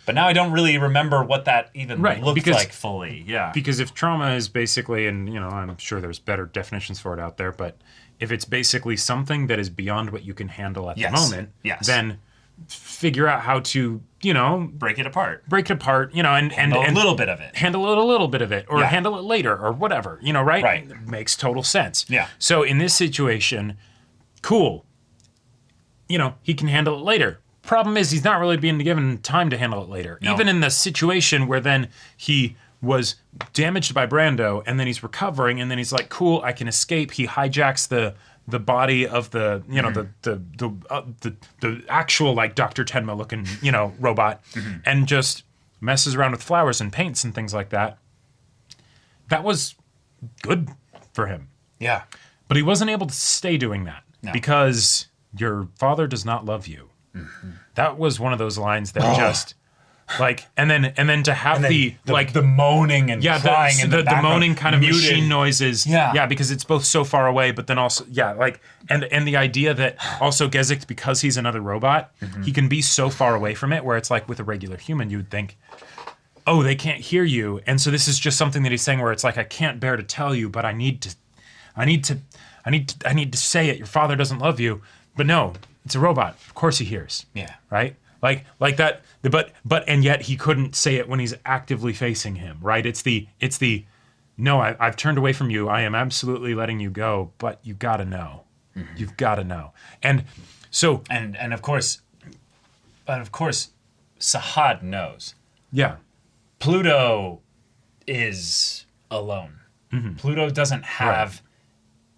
S1: but now I don't really remember what that even looked like fully. Yeah.
S2: Because if trauma is basically, and I'm sure there's better definitions for it out there, but if it's basically something that is beyond what you can handle at
S1: Yes.
S2: the moment,
S1: Yes.
S2: then figure out how to,
S1: break it apart.
S2: and
S1: A little bit of it.
S2: handle it a little bit of it, or
S1: Yeah.
S2: handle it later, or whatever, right?
S1: Right.
S2: It makes total sense.
S1: Yeah.
S2: So in this situation, cool. He can handle it later. Problem is, he's not really being given time to handle it later.
S1: No.
S2: Even in the situation where then he was damaged by Brando, and then he's recovering, and then he's like, cool, I can escape. He hijacks the body of the the actual like Dr. Tenma looking robot, and just messes around with flowers and paints and things like that. That was good for him,
S1: Yeah.
S2: but he wasn't able to stay doing that because your father does not love you. That was one of those lines that just like, and then to have the
S1: moaning and crying and
S2: the moaning kind of
S1: muted
S2: machine noises.
S1: Yeah.
S2: Because it's both so far away, but then also, and the idea that also Gizak, because he's another robot, he can be so far away from it, where it's like with a regular human, you would think, oh, they can't hear you. And so this is just something that he's saying where it's like, I can't bear to tell you, but I need to say it. Your father doesn't love you. But no, it's a robot. Of course he hears.
S1: Yeah.
S2: Right? Like that, but and yet he couldn't say it when he's actively facing him, right? It's the no, I've turned away from you. I am absolutely letting you go, but you gotta know. You've gotta know. And so
S1: And of course Sahad knows.
S2: yeah.
S1: Pluto is alone. Pluto doesn't have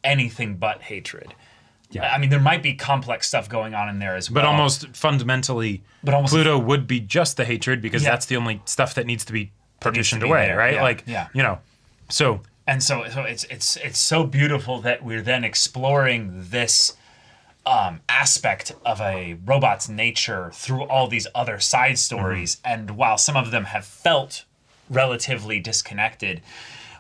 S1: anything but hatred.
S2: Yeah.
S1: I mean, there might be complex stuff going on in there as well.
S2: But almost fundamentally, Pluto would be just the hatred, because
S1: Yeah.
S2: that's the only stuff that needs to be partitioned
S1: be
S2: away,
S1: there,
S2: right?
S1: yeah,
S2: Like,
S1: yeah.
S2: So
S1: And so it's so beautiful that we're then exploring this aspect of a robot's nature through all these other side stories. And while some of them have felt relatively disconnected,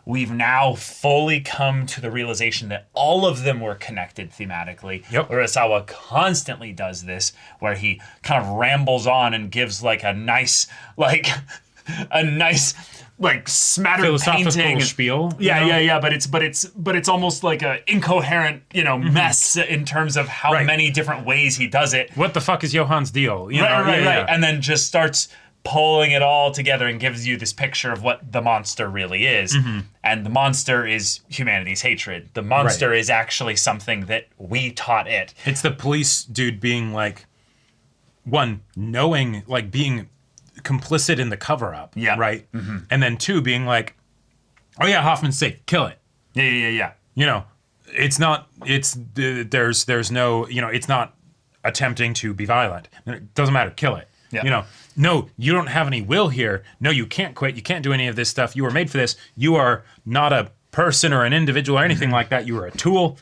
S1: we've now fully come to the realization that all of them were connected thematically.
S2: Yep.
S1: Urasawa constantly does this, where he kind of rambles on and gives like a nice smattered
S2: philosophical
S1: painting.
S2: spiel.
S1: Yeah. But it's almost like a incoherent, mess in terms of how
S2: Right.
S1: many different ways he does it.
S2: What the fuck is Johann's deal?
S1: Right. And then just starts pulling it all together and gives you this picture of what the monster really is. And the monster is humanity's hatred. The monster is actually something that we taught it.
S2: It's the police dude being like, one, knowing, like being complicit in the cover up.
S1: Yeah.
S2: Right. And then two, being like, oh yeah, Hoffman's safe, kill it.
S1: Yeah.
S2: It's not, there's no, it's not attempting to be violent. It doesn't matter, kill it.
S1: Yeah.
S2: No, you don't have any will here. No, you can't quit. You can't do any of this stuff. You were made for this. You are not a person or an individual or anything like that. You are a tool.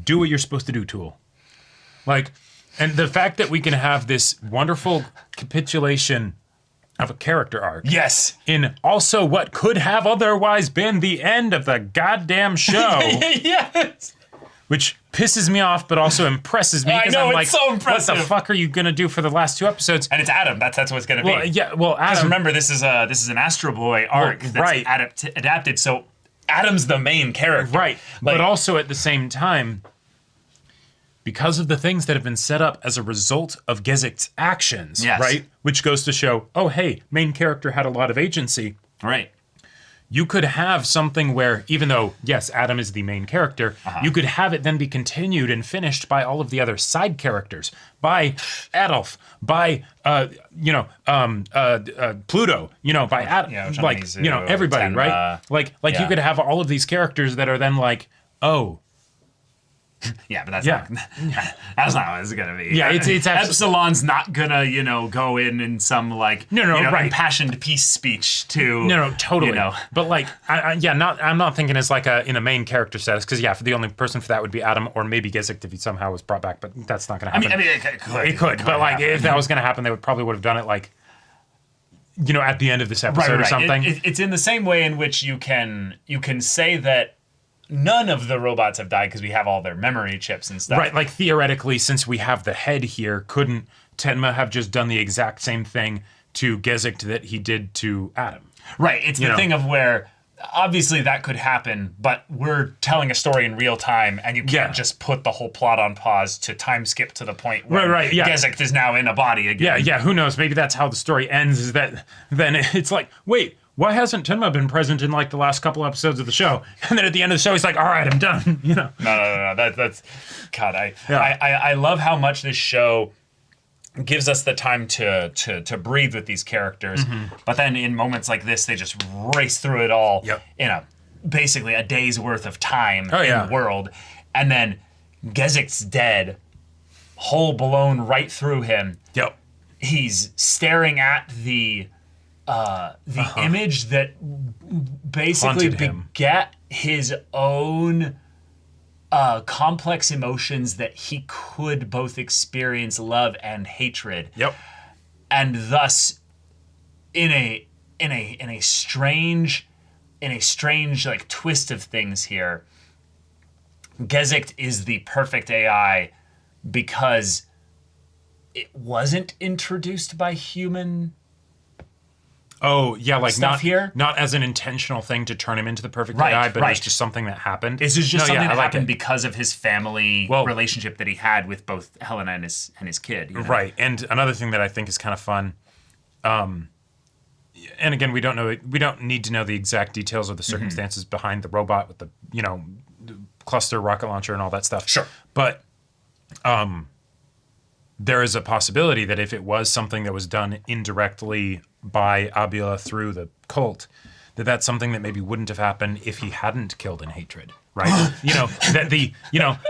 S2: Do what you're supposed to do, tool. Like, and the fact that we can have this wonderful capitulation of a character arc.
S1: Yes.
S2: In also what could have otherwise been the end of the goddamn show.
S1: Yes.
S2: Which pisses me off, but also impresses me.
S1: I
S2: 'Cause
S1: know,
S2: I'm
S1: it's
S2: like,
S1: so impressive.
S2: What the fuck are you gonna do for the last two episodes?
S1: And it's Adam. That's what it's going to be.
S2: Well, yeah. Well,
S1: Because
S2: Adam.
S1: remember, this is an Astro Boy arc that's
S2: right.
S1: adapted. So Adam's the main character.
S2: Right. But also at the same time, because of the things that have been set up as a result of Gizak's actions,
S1: Yes.
S2: right? Which goes to show, oh, hey, main character had a lot of agency.
S1: Right.
S2: You could have something where, even though, yes, Adam is the main character, you could have it then be continued and finished by all of the other side characters, by Adolf, by, Pluto, by Adam, everybody,
S1: Tenma,
S2: right? Like you
S1: yeah.
S2: could have all of these characters that are then like, oh,
S1: Yeah, but that's
S2: Yeah.
S1: not that's not what it's gonna be.
S2: Yeah, it's
S1: Epsilon's not gonna go in some like
S2: right.
S1: impassioned peace speech to
S2: No, totally.
S1: you know.
S2: But like, I'm not thinking as like in a main character status, because the only person for that would be Adam, or maybe Gizak if he somehow was brought back. But that's not going to happen.
S1: I mean, it could.
S2: But like,
S1: happen.
S2: if that was going to happen, they would have done it like, at the end of this episode
S1: right.
S2: or something.
S1: It's in the same way in which you can say that none of the robots have died because we have all their memory chips and stuff.
S2: Right, like theoretically, since we have the head here, couldn't Tenma have just done the exact same thing to Gizak that he did to Adam?
S1: Right. It's the thing of where obviously that could happen, but we're telling a story in real time, and you can't just put the whole plot on pause to time skip to the point where Gizak is now in a body again.
S2: Yeah, who knows? Maybe that's how the story ends, is that then it's like, wait, why hasn't Tenma been present in like the last couple episodes of the show? And then at the end of the show, he's like, all right, I'm done, you know?
S1: No. That's, God, I love how much this show gives us the time to breathe with these characters, but then in moments like this, they just race through it all in basically a day's worth of time in the world, and then Gizak's dead, hole blown right through him.
S2: Yep.
S1: He's staring at the image that basically
S2: Haunted him.
S1: beget his own complex emotions that he could both experience love and hatred.
S2: Yep.
S1: And thus, in a strange like twist of things here, Gizak is the perfect AI because it wasn't introduced by human.
S2: Oh, yeah, like
S1: Stuff here?
S2: not as an intentional thing to turn him into the perfect AI, but it was just something that happened.
S1: This is just something that
S2: like
S1: happened
S2: it.
S1: because of his family relationship that he had with both Helena and his kid. You know?
S2: Right. And another thing that I think is kind of fun, and again, we don't need to know the exact details or the circumstances behind the robot with the, cluster rocket launcher and all that stuff.
S1: Sure.
S2: But there is a possibility that if it was something that was done indirectly by Abila through the cult, that's something that maybe wouldn't have happened if he hadn't killed in hatred, right?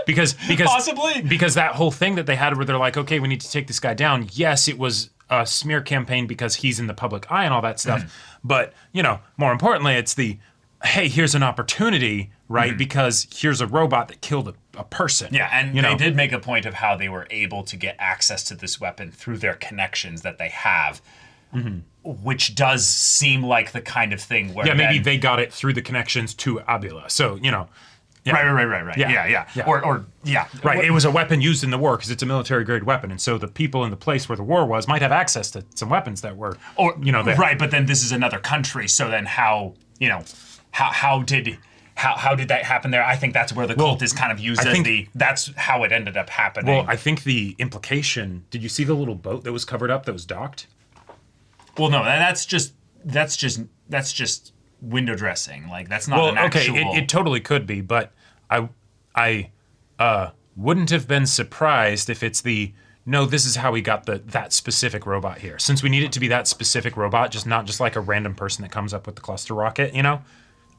S2: Because
S1: Possibly.
S2: because that whole thing that they had where they're like, okay, we need to take this guy down. Yes, it was a smear campaign because he's in the public eye and all that stuff. But, more importantly, it's the, hey, here's an opportunity, right? Because here's a robot that killed a person.
S1: Yeah, and they did make a point of how they were able to get access to this weapon through their connections that they have, which does seem like the kind of thing where
S2: maybe they got it through the connections to Abila. So,
S1: Right. Yeah.
S2: Right. It was a weapon used in the war because it's a military grade weapon, and so the people in the place where the war was might have access to some weapons that were,
S1: right. But then this is another country, so then how did that happen there? I think that's where the cult is kind of used that's how it ended up happening.
S2: Well, I think the implication. Did you see the little boat that was covered up that was docked?
S1: Well, no, that's just window dressing. Like that's not an actual.
S2: Okay, it totally could be, but I wouldn't have been surprised if it's this is how we got that specific robot here. Since we need it to be that specific robot, not just like a random person that comes up with the cluster rocket,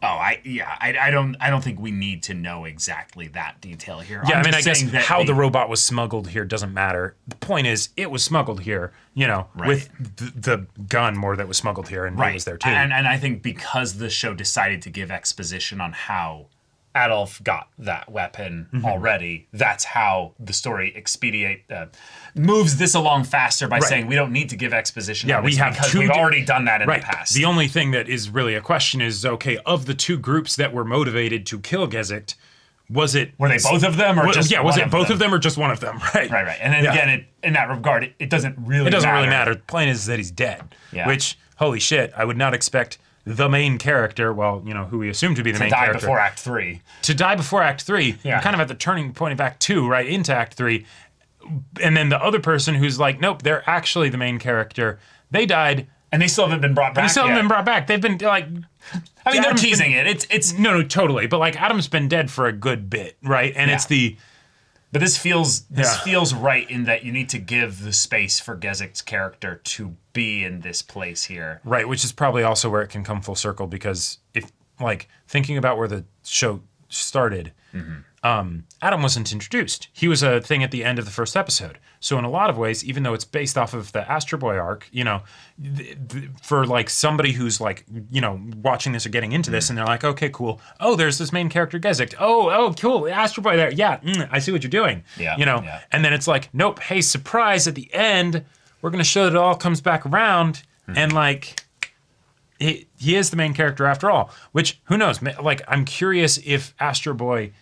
S1: Oh, I don't think we need to know exactly that detail here.
S2: Yeah, I guess how the robot was smuggled here doesn't matter. The point is, it was smuggled here, with the gun more that was smuggled here, and it was there too.
S1: And I think because the show decided to give exposition on how Adolf got that weapon already, that's how the story moves this along faster by saying we don't need to give exposition.
S2: Yeah, we have
S1: because we've already done that in the past.
S2: The only thing that is really a question is, okay, of the two groups that were motivated to kill Gizak, were they both of them, or just was it both of them or just one of them? Right.
S1: And then again, in that regard, it doesn't really.
S2: It doesn't really matter. The point is that he's dead. Yeah. Which, holy shit, I would not expect the main character, who we assume to be the main character,
S1: to die before Act 3.
S2: To die before Act 3, kind of at the turning point of Act 2, right, into Act 3. And then the other person who's like, nope, they're actually the main character. They died.
S1: And they still haven't been brought back yet.
S2: They've been, like...
S1: I mean, they're teasing it. It's
S2: No, totally. But, like, Adam's been dead for a good bit, right? And it's the...
S1: But this feels right in that you need to give the space for Gizak's character to be in this place here.
S2: Right, which is probably also where it can come full circle, because if, thinking about where the show started, Adam wasn't introduced. He was a thing at the end of the first episode. So in a lot of ways, even though it's based off of the Astro Boy arc, for somebody who's watching this or getting into this, and they're like, okay, cool. Oh, there's this main character Gizak. Oh, cool. Astro Boy there. Yeah, I see what you're doing.
S1: Yeah.
S2: And then it's like, nope. Hey, surprise! At the end, we're gonna show that it all comes back around, and he is the main character after all. Which, who knows? I'm curious if Astro Boy,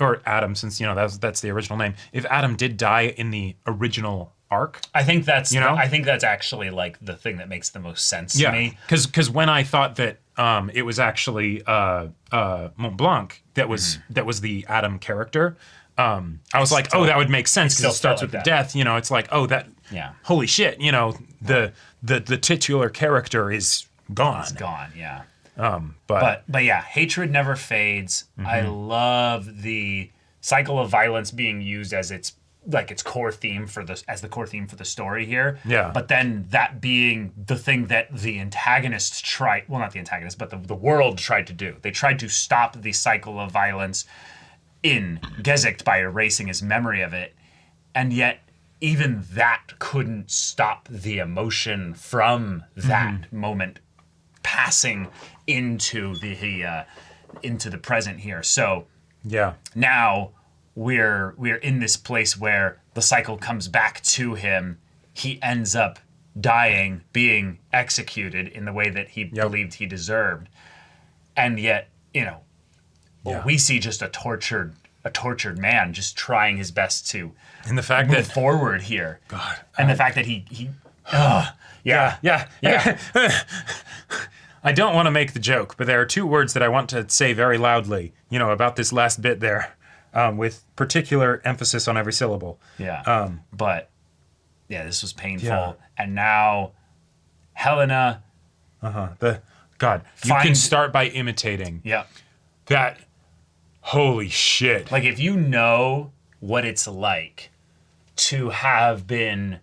S2: or Adam, since that's the original name, if Adam did die in the original arc.
S1: I think that's I think that's actually the thing that makes the most sense to me.
S2: Because when I thought that it was actually Mont Blanc that was the Adam character. I was like, oh, that would make sense because it starts with the death. It's like, oh, that.
S1: Yeah.
S2: Holy shit! The titular character is gone.
S1: It's gone. Yeah.
S2: But
S1: yeah, hatred never fades. I love the cycle of violence being used as its core theme for the core theme for the story here.
S2: Yeah.
S1: But then that being the thing that the antagonists tried, well, not the antagonists, but the world tried to do. They tried to stop the cycle of violence in Gizak by erasing his memory of it, and yet even that couldn't stop the emotion from that moment passing into the present here. So
S2: yeah.
S1: now we're in this place where the cycle comes back to him. He ends up dying, being executed in the way that he believed he deserved, and yet we see just a tortured man just trying his best to
S2: And the fact
S1: move forward here.
S2: God.
S1: And the fact that he
S2: Yeah. I don't want to make the joke, but there are two words that I want to say very loudly, about this last bit there, with particular emphasis on every syllable.
S1: Yeah. But yeah, this was painful.
S2: Yeah.
S1: And now Helena.
S2: You can start by imitating.
S1: Yeah.
S2: That. Holy shit.
S1: Like, if you know what it's like to have been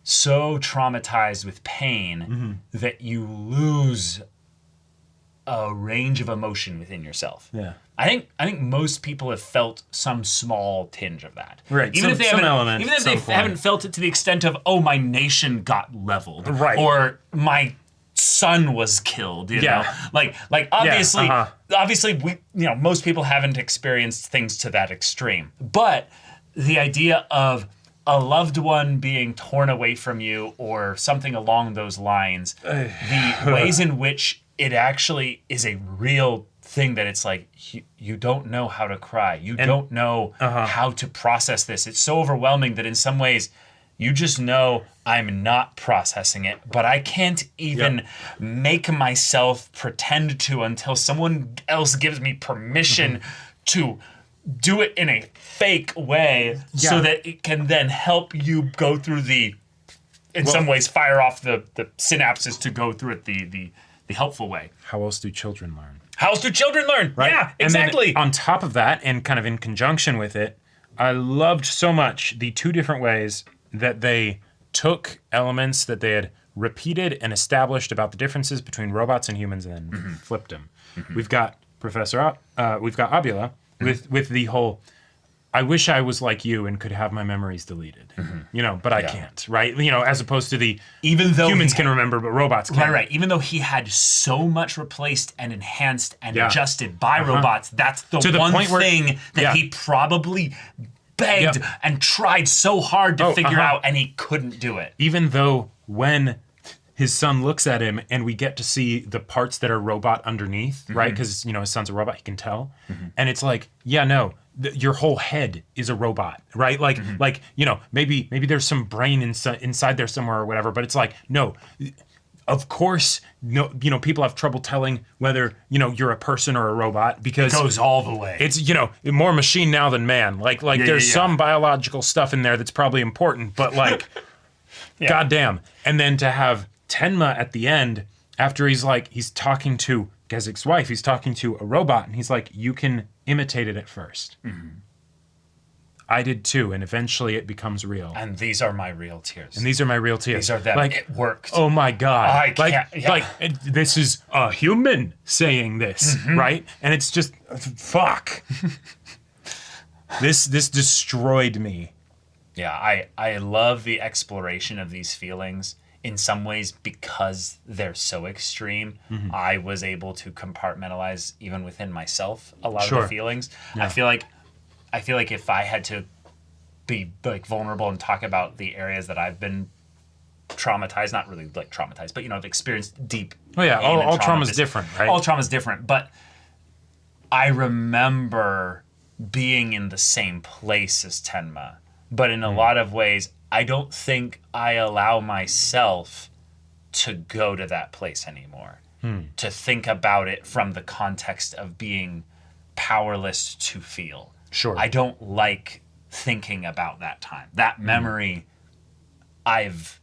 S1: so traumatized with pain that you lose a range of emotion within yourself.
S2: Yeah.
S1: I think most people have felt some small tinge of that.
S2: Right.
S1: Even if they haven't
S2: point.
S1: felt it to the extent of, oh, my nation got leveled.
S2: Right.
S1: Or my son was killed, know? Like obviously we most people haven't experienced things to that extreme. But the idea of a loved one being torn away from you or something along those lines, the ways in which it actually is a real thing that it's like you don't know how to cry. You don't know how to process this. It's so overwhelming that in some ways you just know I'm not processing it, but I can't even make myself pretend to until someone else gives me permission to do it in a fake way so that it can then help you go through some ways fire off the synapses to go through it the helpful way.
S2: How else do children learn?
S1: How else do children learn?
S2: Right?
S1: Yeah, exactly.
S2: And then on top of that, and kind of in conjunction with it, I loved so much the two different ways that they took elements that they had repeated and established about the differences between robots and humans and then flipped them. We've got we've got Abila with the whole, I wish I was like you and could have my memories deleted, but I can't, right? As opposed to
S1: even though
S2: humans can remember, but robots can't.
S1: Right. Even though he had so much replaced and enhanced and adjusted by robots, that's the one thing that he probably begged and tried so hard to figure out, and he couldn't do it.
S2: Even though when his son looks at him and we get to see the parts that are robot underneath, right? Because, his son's a robot, he can tell. And it's like, your whole head is a robot, right? Maybe there's some brain inside there somewhere or whatever, but it's like, no. Of course, people have trouble telling whether, you're a person or a robot because
S1: it goes all the way.
S2: It's, more machine now than man. There's some biological stuff in there that's probably important, but goddamn. And then to have Tenma at the end, after he's talking to Gizak's wife, he's talking to a robot, and he's like, you can imitate it at first. I did too, and eventually it becomes real.
S1: And these are my real tears.
S2: These are them.
S1: It worked.
S2: Oh my God.
S1: I can't.
S2: This is a human saying this, right? And it's just, fuck. This destroyed me.
S1: Yeah, I love the exploration of these feelings. In some ways, because they're so extreme, I was able to compartmentalize even within myself a lot of the feelings. Yeah. I feel like if I had to be vulnerable and talk about the areas that I've been traumatized, not really traumatized, but I've experienced deep.
S2: Oh yeah, all trauma's different, right?
S1: All trauma's different, but I remember being in the same place as Tenma, but in a lot of ways, I don't think I allow myself to go to that place anymore. to think about it from the context of being powerless to feel.
S2: Sure.
S1: I don't like thinking about that time. That memory, I've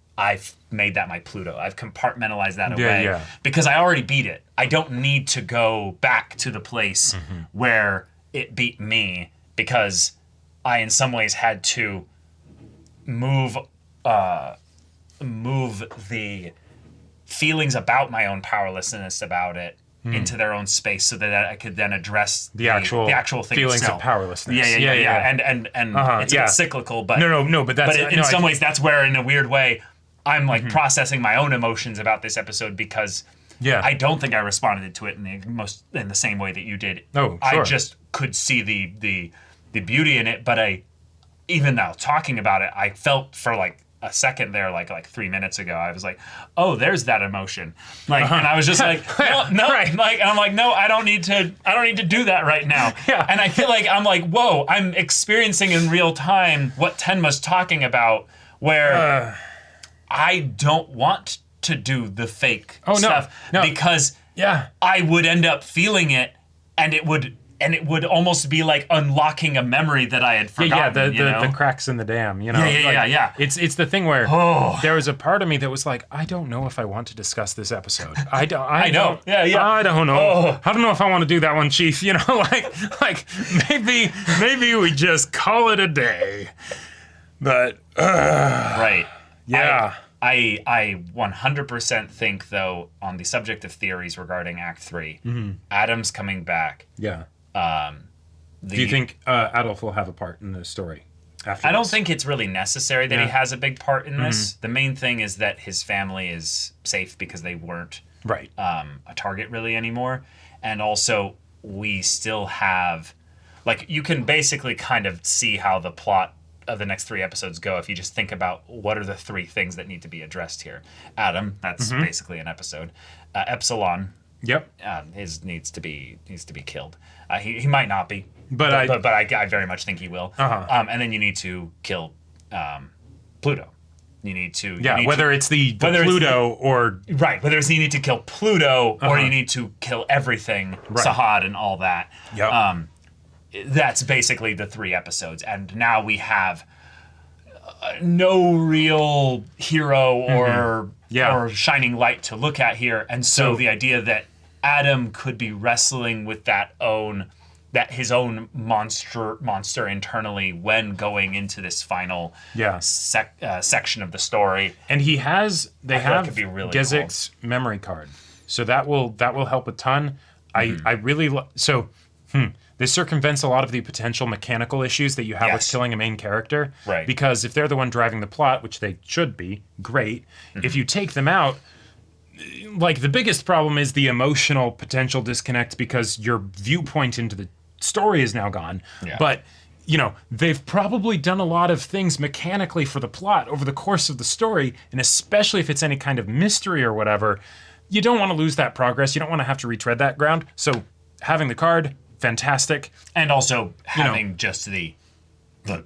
S1: made that my Pluto. I've compartmentalized that away because I already beat it. I don't need to go back to the place where it beat me because I in some ways had to move the feelings about my own powerlessness about it into their own space so that I could then address the actual thing
S2: feelings
S1: itself.
S2: of powerlessness.
S1: Yeah. And it's a bit cyclical, but
S2: no, but that's
S1: in some ways that's where in a weird way I'm like processing my own emotions about this episode because I don't think I responded to it in the same way that you did.
S2: Oh, sure.
S1: I just could see the beauty in it, but even now talking about it, I felt for like a second there, like 3 minutes ago, I was like, oh, there's that emotion. Like, and I was just like, no,
S2: Right.
S1: like, and I'm like, no, I don't need to do that right now.
S2: Yeah.
S1: And I feel like I'm like, whoa, I'm experiencing in real time what Tenma's talking about, where I don't want to do the fake stuff because I would end up feeling it, and it would almost be like unlocking a memory that I had forgotten.
S2: The cracks in the dam, you know.
S1: Yeah.
S2: It's the thing where there was a part of me that was like, I don't know if I want to discuss this episode. I know.
S1: Yeah.
S2: I don't know. I don't know if I want to do that one, Chief. You know, like maybe we just call it a day. But
S1: right.
S2: Yeah.
S1: I 100% think, though, on the subject of theories regarding Act 3, Adam's coming back.
S2: Yeah. Do you think Adolf will have a part in the story after
S1: I don't
S2: this?
S1: think it's really necessary that he has a big part in this. The main thing is that his family is safe because they weren't
S2: right.
S1: A target really anymore. And also, we still have... Like, you can basically kind of see how the plot of the next 3 episodes go if you just think about what are the 3 things that need to be addressed here. Adam, that's basically an episode. Epsilon...
S2: Yep.
S1: Needs to be killed. He might not be, but I very much think he will. And then you need to kill Pluto. You need to
S2: whether it's the Pluto or
S1: right, whether it's you need to kill Pluto or you need to kill everything, Sahad and all that.
S2: Yep.
S1: That's basically the 3 episodes, and now we have no real hero or shining light to look at here, and so the idea that Adam could be wrestling with his own monster internally when going into this final section of the story.
S2: And they have
S1: could be really
S2: Gizak's memory card, so that will help a ton. I really this circumvents a lot of the potential mechanical issues that you have with killing a main character.
S1: Right.
S2: Because if they're the one driving the plot, which they should be, great. If you take them out, like the biggest problem is the emotional potential disconnect because your viewpoint into the story is now gone.
S1: Yeah.
S2: But, you know, they've probably done a lot of things mechanically for the plot over the course of the story, and especially if it's any kind of mystery or whatever, you don't want to lose that progress. You don't want to have to retread that ground. So having the card, fantastic.
S1: And also having just the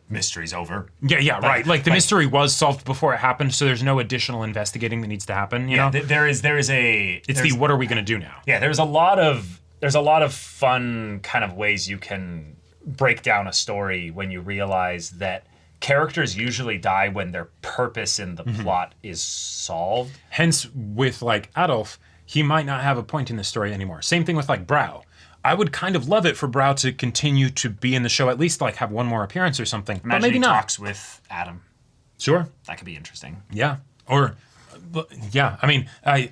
S1: mystery's over.
S2: Yeah, right. Like the mystery was solved before it happened, so there's no additional investigating that needs to happen. You know,
S1: there's
S2: what are we going to do now?
S1: Yeah, there's a lot of fun kind of ways you can break down a story when you realize that characters usually die when their purpose in the plot is solved.
S2: Hence, with like Adolf, he might not have a point in the story anymore. Same thing with like Brow. I would kind of love it for Brow to continue to be in the show, at least like have one more appearance or something.
S1: Imagine
S2: but maybe
S1: he
S2: not.
S1: Talks with Adam.
S2: Sure.
S1: That could be interesting.
S2: Yeah. Or, yeah. I mean, I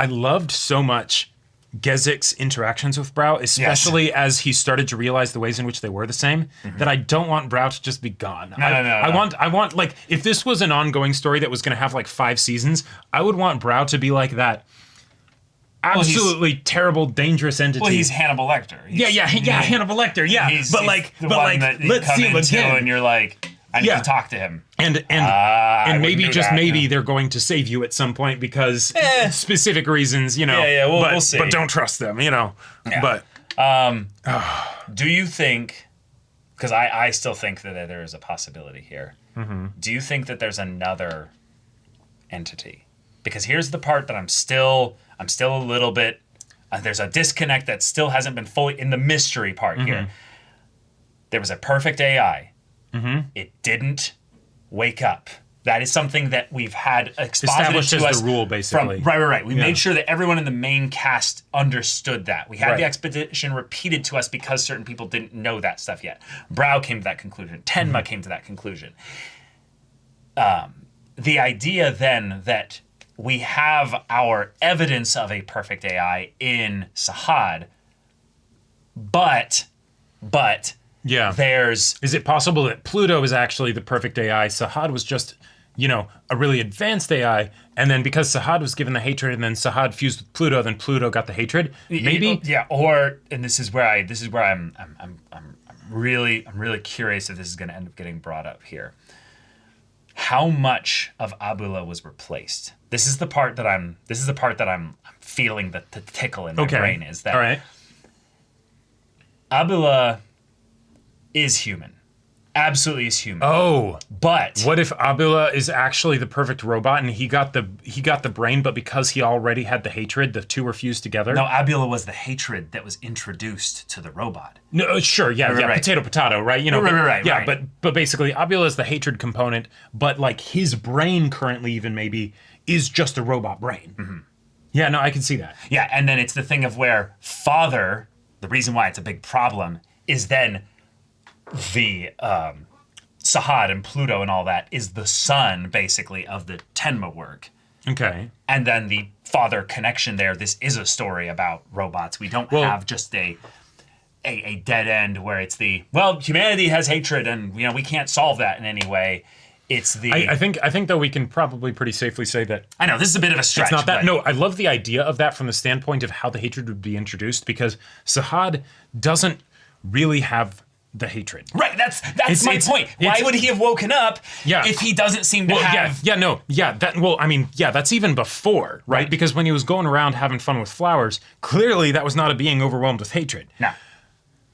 S2: loved so much Gizak's interactions with Brow, especially as he started to realize the ways in which they were the same, that I don't want Brow to just be gone.
S1: No.
S2: I want like, if this was an ongoing story that was going to have like 5 seasons, I would want Brow to be like that absolutely terrible, dangerous entity.
S1: Well, he's Hannibal Lecter.
S2: Hannibal Lecter. Yeah,
S1: He's the one that
S2: let's see him again.
S1: And you're like, I need to talk to him.
S2: And maybe just maybe they're going to save you at some point because specific reasons, you know.
S1: Yeah, we'll see.
S2: But don't trust them, you know.
S1: Yeah. But do you think? Because I still think that there is a possibility here. Do you think that there's another entity because here's the part that I'm still a little bit, there's a disconnect that still hasn't been fully in the mystery part here. There was a perfect AI. It didn't wake up. That is something that we've had exposited
S2: Established
S1: to
S2: as
S1: us
S2: the rule, basically.
S1: Right. We made sure that everyone in the main cast understood that. We had the expedition repeated to us because certain people didn't know that stuff yet. Brow came to that conclusion. Tenma came to that conclusion. The idea then that we have our evidence of a perfect AI in Sahad, but there's...
S2: Is it possible that Pluto is actually the perfect AI? Sahad was just, a really advanced AI, and then because Sahad was given the hatred, and then Sahad fused with Pluto, then Pluto got the hatred. Maybe,
S1: and this is where I'm really curious if this is going to end up getting brought up here. How much of Abula was replaced? This is the part that I'm feeling the tickle in my brain is that
S2: all right.
S1: Abula is human. Absolutely is human.
S2: Oh,
S1: but
S2: what if Abula is actually the perfect robot and he got the brain, but because he already had the hatred, the two were fused together?
S1: No, Abula was the hatred that was introduced to the robot.
S2: No, sure,
S1: Right.
S2: potato, right?
S1: Right.
S2: Yeah, but basically Abula is the hatred component, but like his brain currently even maybe is just a robot brain. Yeah, no, I can see that.
S1: Yeah, and then it's the thing of where father, the reason why it's a big problem is then the Sahad and Pluto and all that is the son, basically, of the Tenma work.
S2: Okay.
S1: And then the father connection there, this is a story about robots. We don't have just a dead end where it's humanity has hatred and, we can't solve that in any way. It's the...
S2: I think though we can probably pretty safely say that...
S1: I know, this is a bit of a stretch.
S2: It's not that...
S1: But...
S2: No, I love the idea of that from the standpoint of how the hatred would be introduced, because Sahad doesn't really have the hatred.
S1: Right, that's my point. Why would he have woken up if he doesn't seem to have...
S2: That's even before, right? Because when he was going around having fun with flowers, clearly that was not a being overwhelmed with hatred.
S1: No.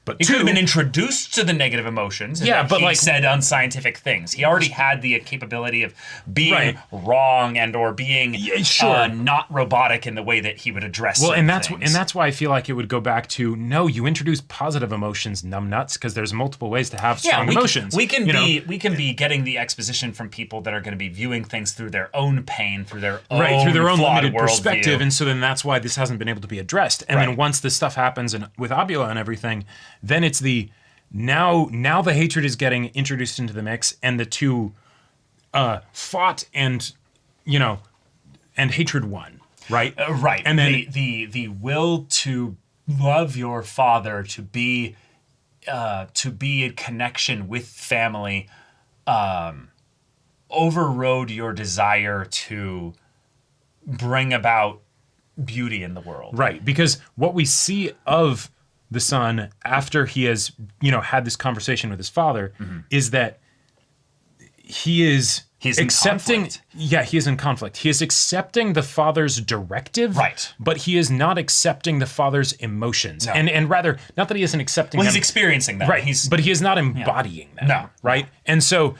S2: But
S1: he could have been introduced to the negative emotions. But he said unscientific things. He already had the capability of being wrong and or being not robotic in the way that he would address.
S2: Well, and that's why I feel like it would go back to you introduce positive emotions, numbnuts, because there's multiple ways to have strong emotions.
S1: We can be getting the exposition from people that are going to be viewing things through their own pain, through their own
S2: limited perspective, and so then that's why this hasn't been able to be addressed. And then once this stuff happens and with Abula and everything. Then it's now the hatred is getting introduced into the mix, and the two fought and hatred won, right?
S1: Right.
S2: And then
S1: the will to love your father, to be in connection with family, overrode your desire to bring about beauty in the world.
S2: Right, because what we see of the son after he has had this conversation with his father is that he's accepting he is in conflict. He is accepting the father's directive,
S1: right,
S2: but he is not accepting the father's emotions. And rather, not that he isn't accepting them,
S1: he's experiencing them,
S2: right, but he is not embodying them, right? And so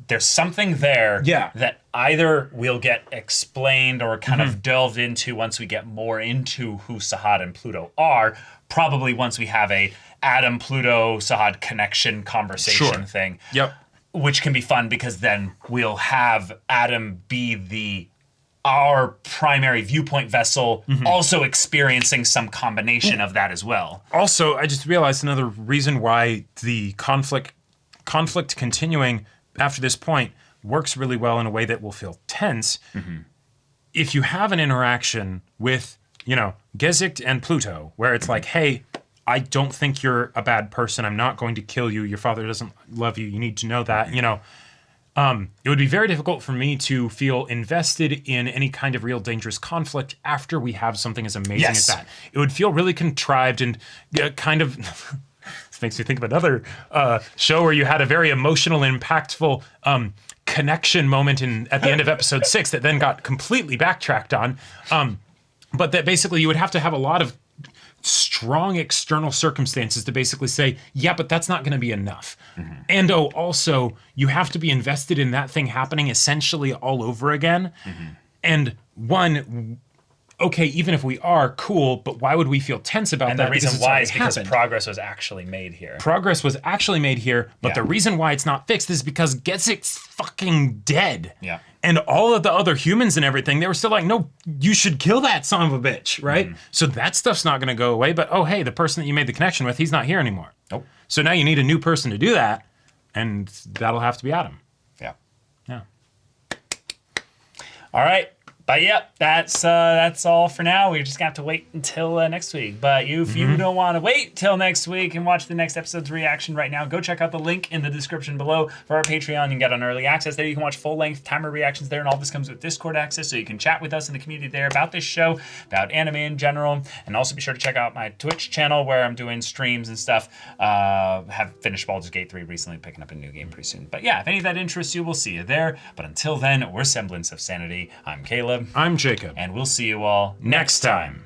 S1: there's something there that either we'll get explained or kind of delved into once we get more into who Sahad and Pluto are, probably once we have a Adam, Pluto, Sahad connection conversation thing.
S2: Yep.
S1: Which can be fun because then we'll have Adam be our primary viewpoint vessel, also experiencing some combination of that as well.
S2: Also, I just realized another reason why the conflict continuing after this point works really well in a way that will feel tense. If you have an interaction with, Gizak and Pluto, where it's like, hey, I don't think you're a bad person. I'm not going to kill you. Your father doesn't love you. You need to know that, it would be very difficult for me to feel invested in any kind of real dangerous conflict after we have something as amazing as that. It would feel really contrived and kind of... This makes me think of another show where you had a very emotional, impactful connection moment at the end of episode 6 that then got completely backtracked on. But that basically you would have to have a lot of strong external circumstances to basically say, but that's not going to be enough. And also, you have to be invested in that thing happening essentially all over again. And one, okay, even if we are, cool, but why would we feel tense about
S1: And
S2: that?
S1: the reason
S2: Because it's
S1: why
S2: already
S1: is because
S2: happened.
S1: progress was actually made here.
S2: Progress was actually made here, but
S1: Yeah.
S2: the reason why it's not fixed is because Gizik's fucking dead.
S1: Yeah.
S2: And all of the other humans and everything, they were still like, no, you should kill that son of a bitch, right?
S1: Mm-hmm.
S2: So that stuff's not going to go away. But oh, hey, the person that you made the connection with, he's not here anymore.
S1: Nope.
S2: So now you need a new person to do that, and that'll have to be Adam.
S1: Yeah.
S2: Yeah.
S1: All right. But yep, that's all for now. We're just gonna have to wait until next week. But if you don't want to wait till next week and watch the next episode's reaction right now, go check out the link in the description below for our Patreon. You can get on early access there. You can watch full-length timer reactions there, and all this comes with Discord access, so you can chat with us in the community there about this show, about anime in general, and also be sure to check out my Twitch channel where I'm doing streams and stuff. Have finished Baldur's Gate 3 recently, picking up a new game pretty soon. But yeah, if any of that interests you, we'll see you there. But until then, we're Semblance of Sanity. I'm Caleb.
S2: I'm Jacob.
S1: And we'll see you all next time.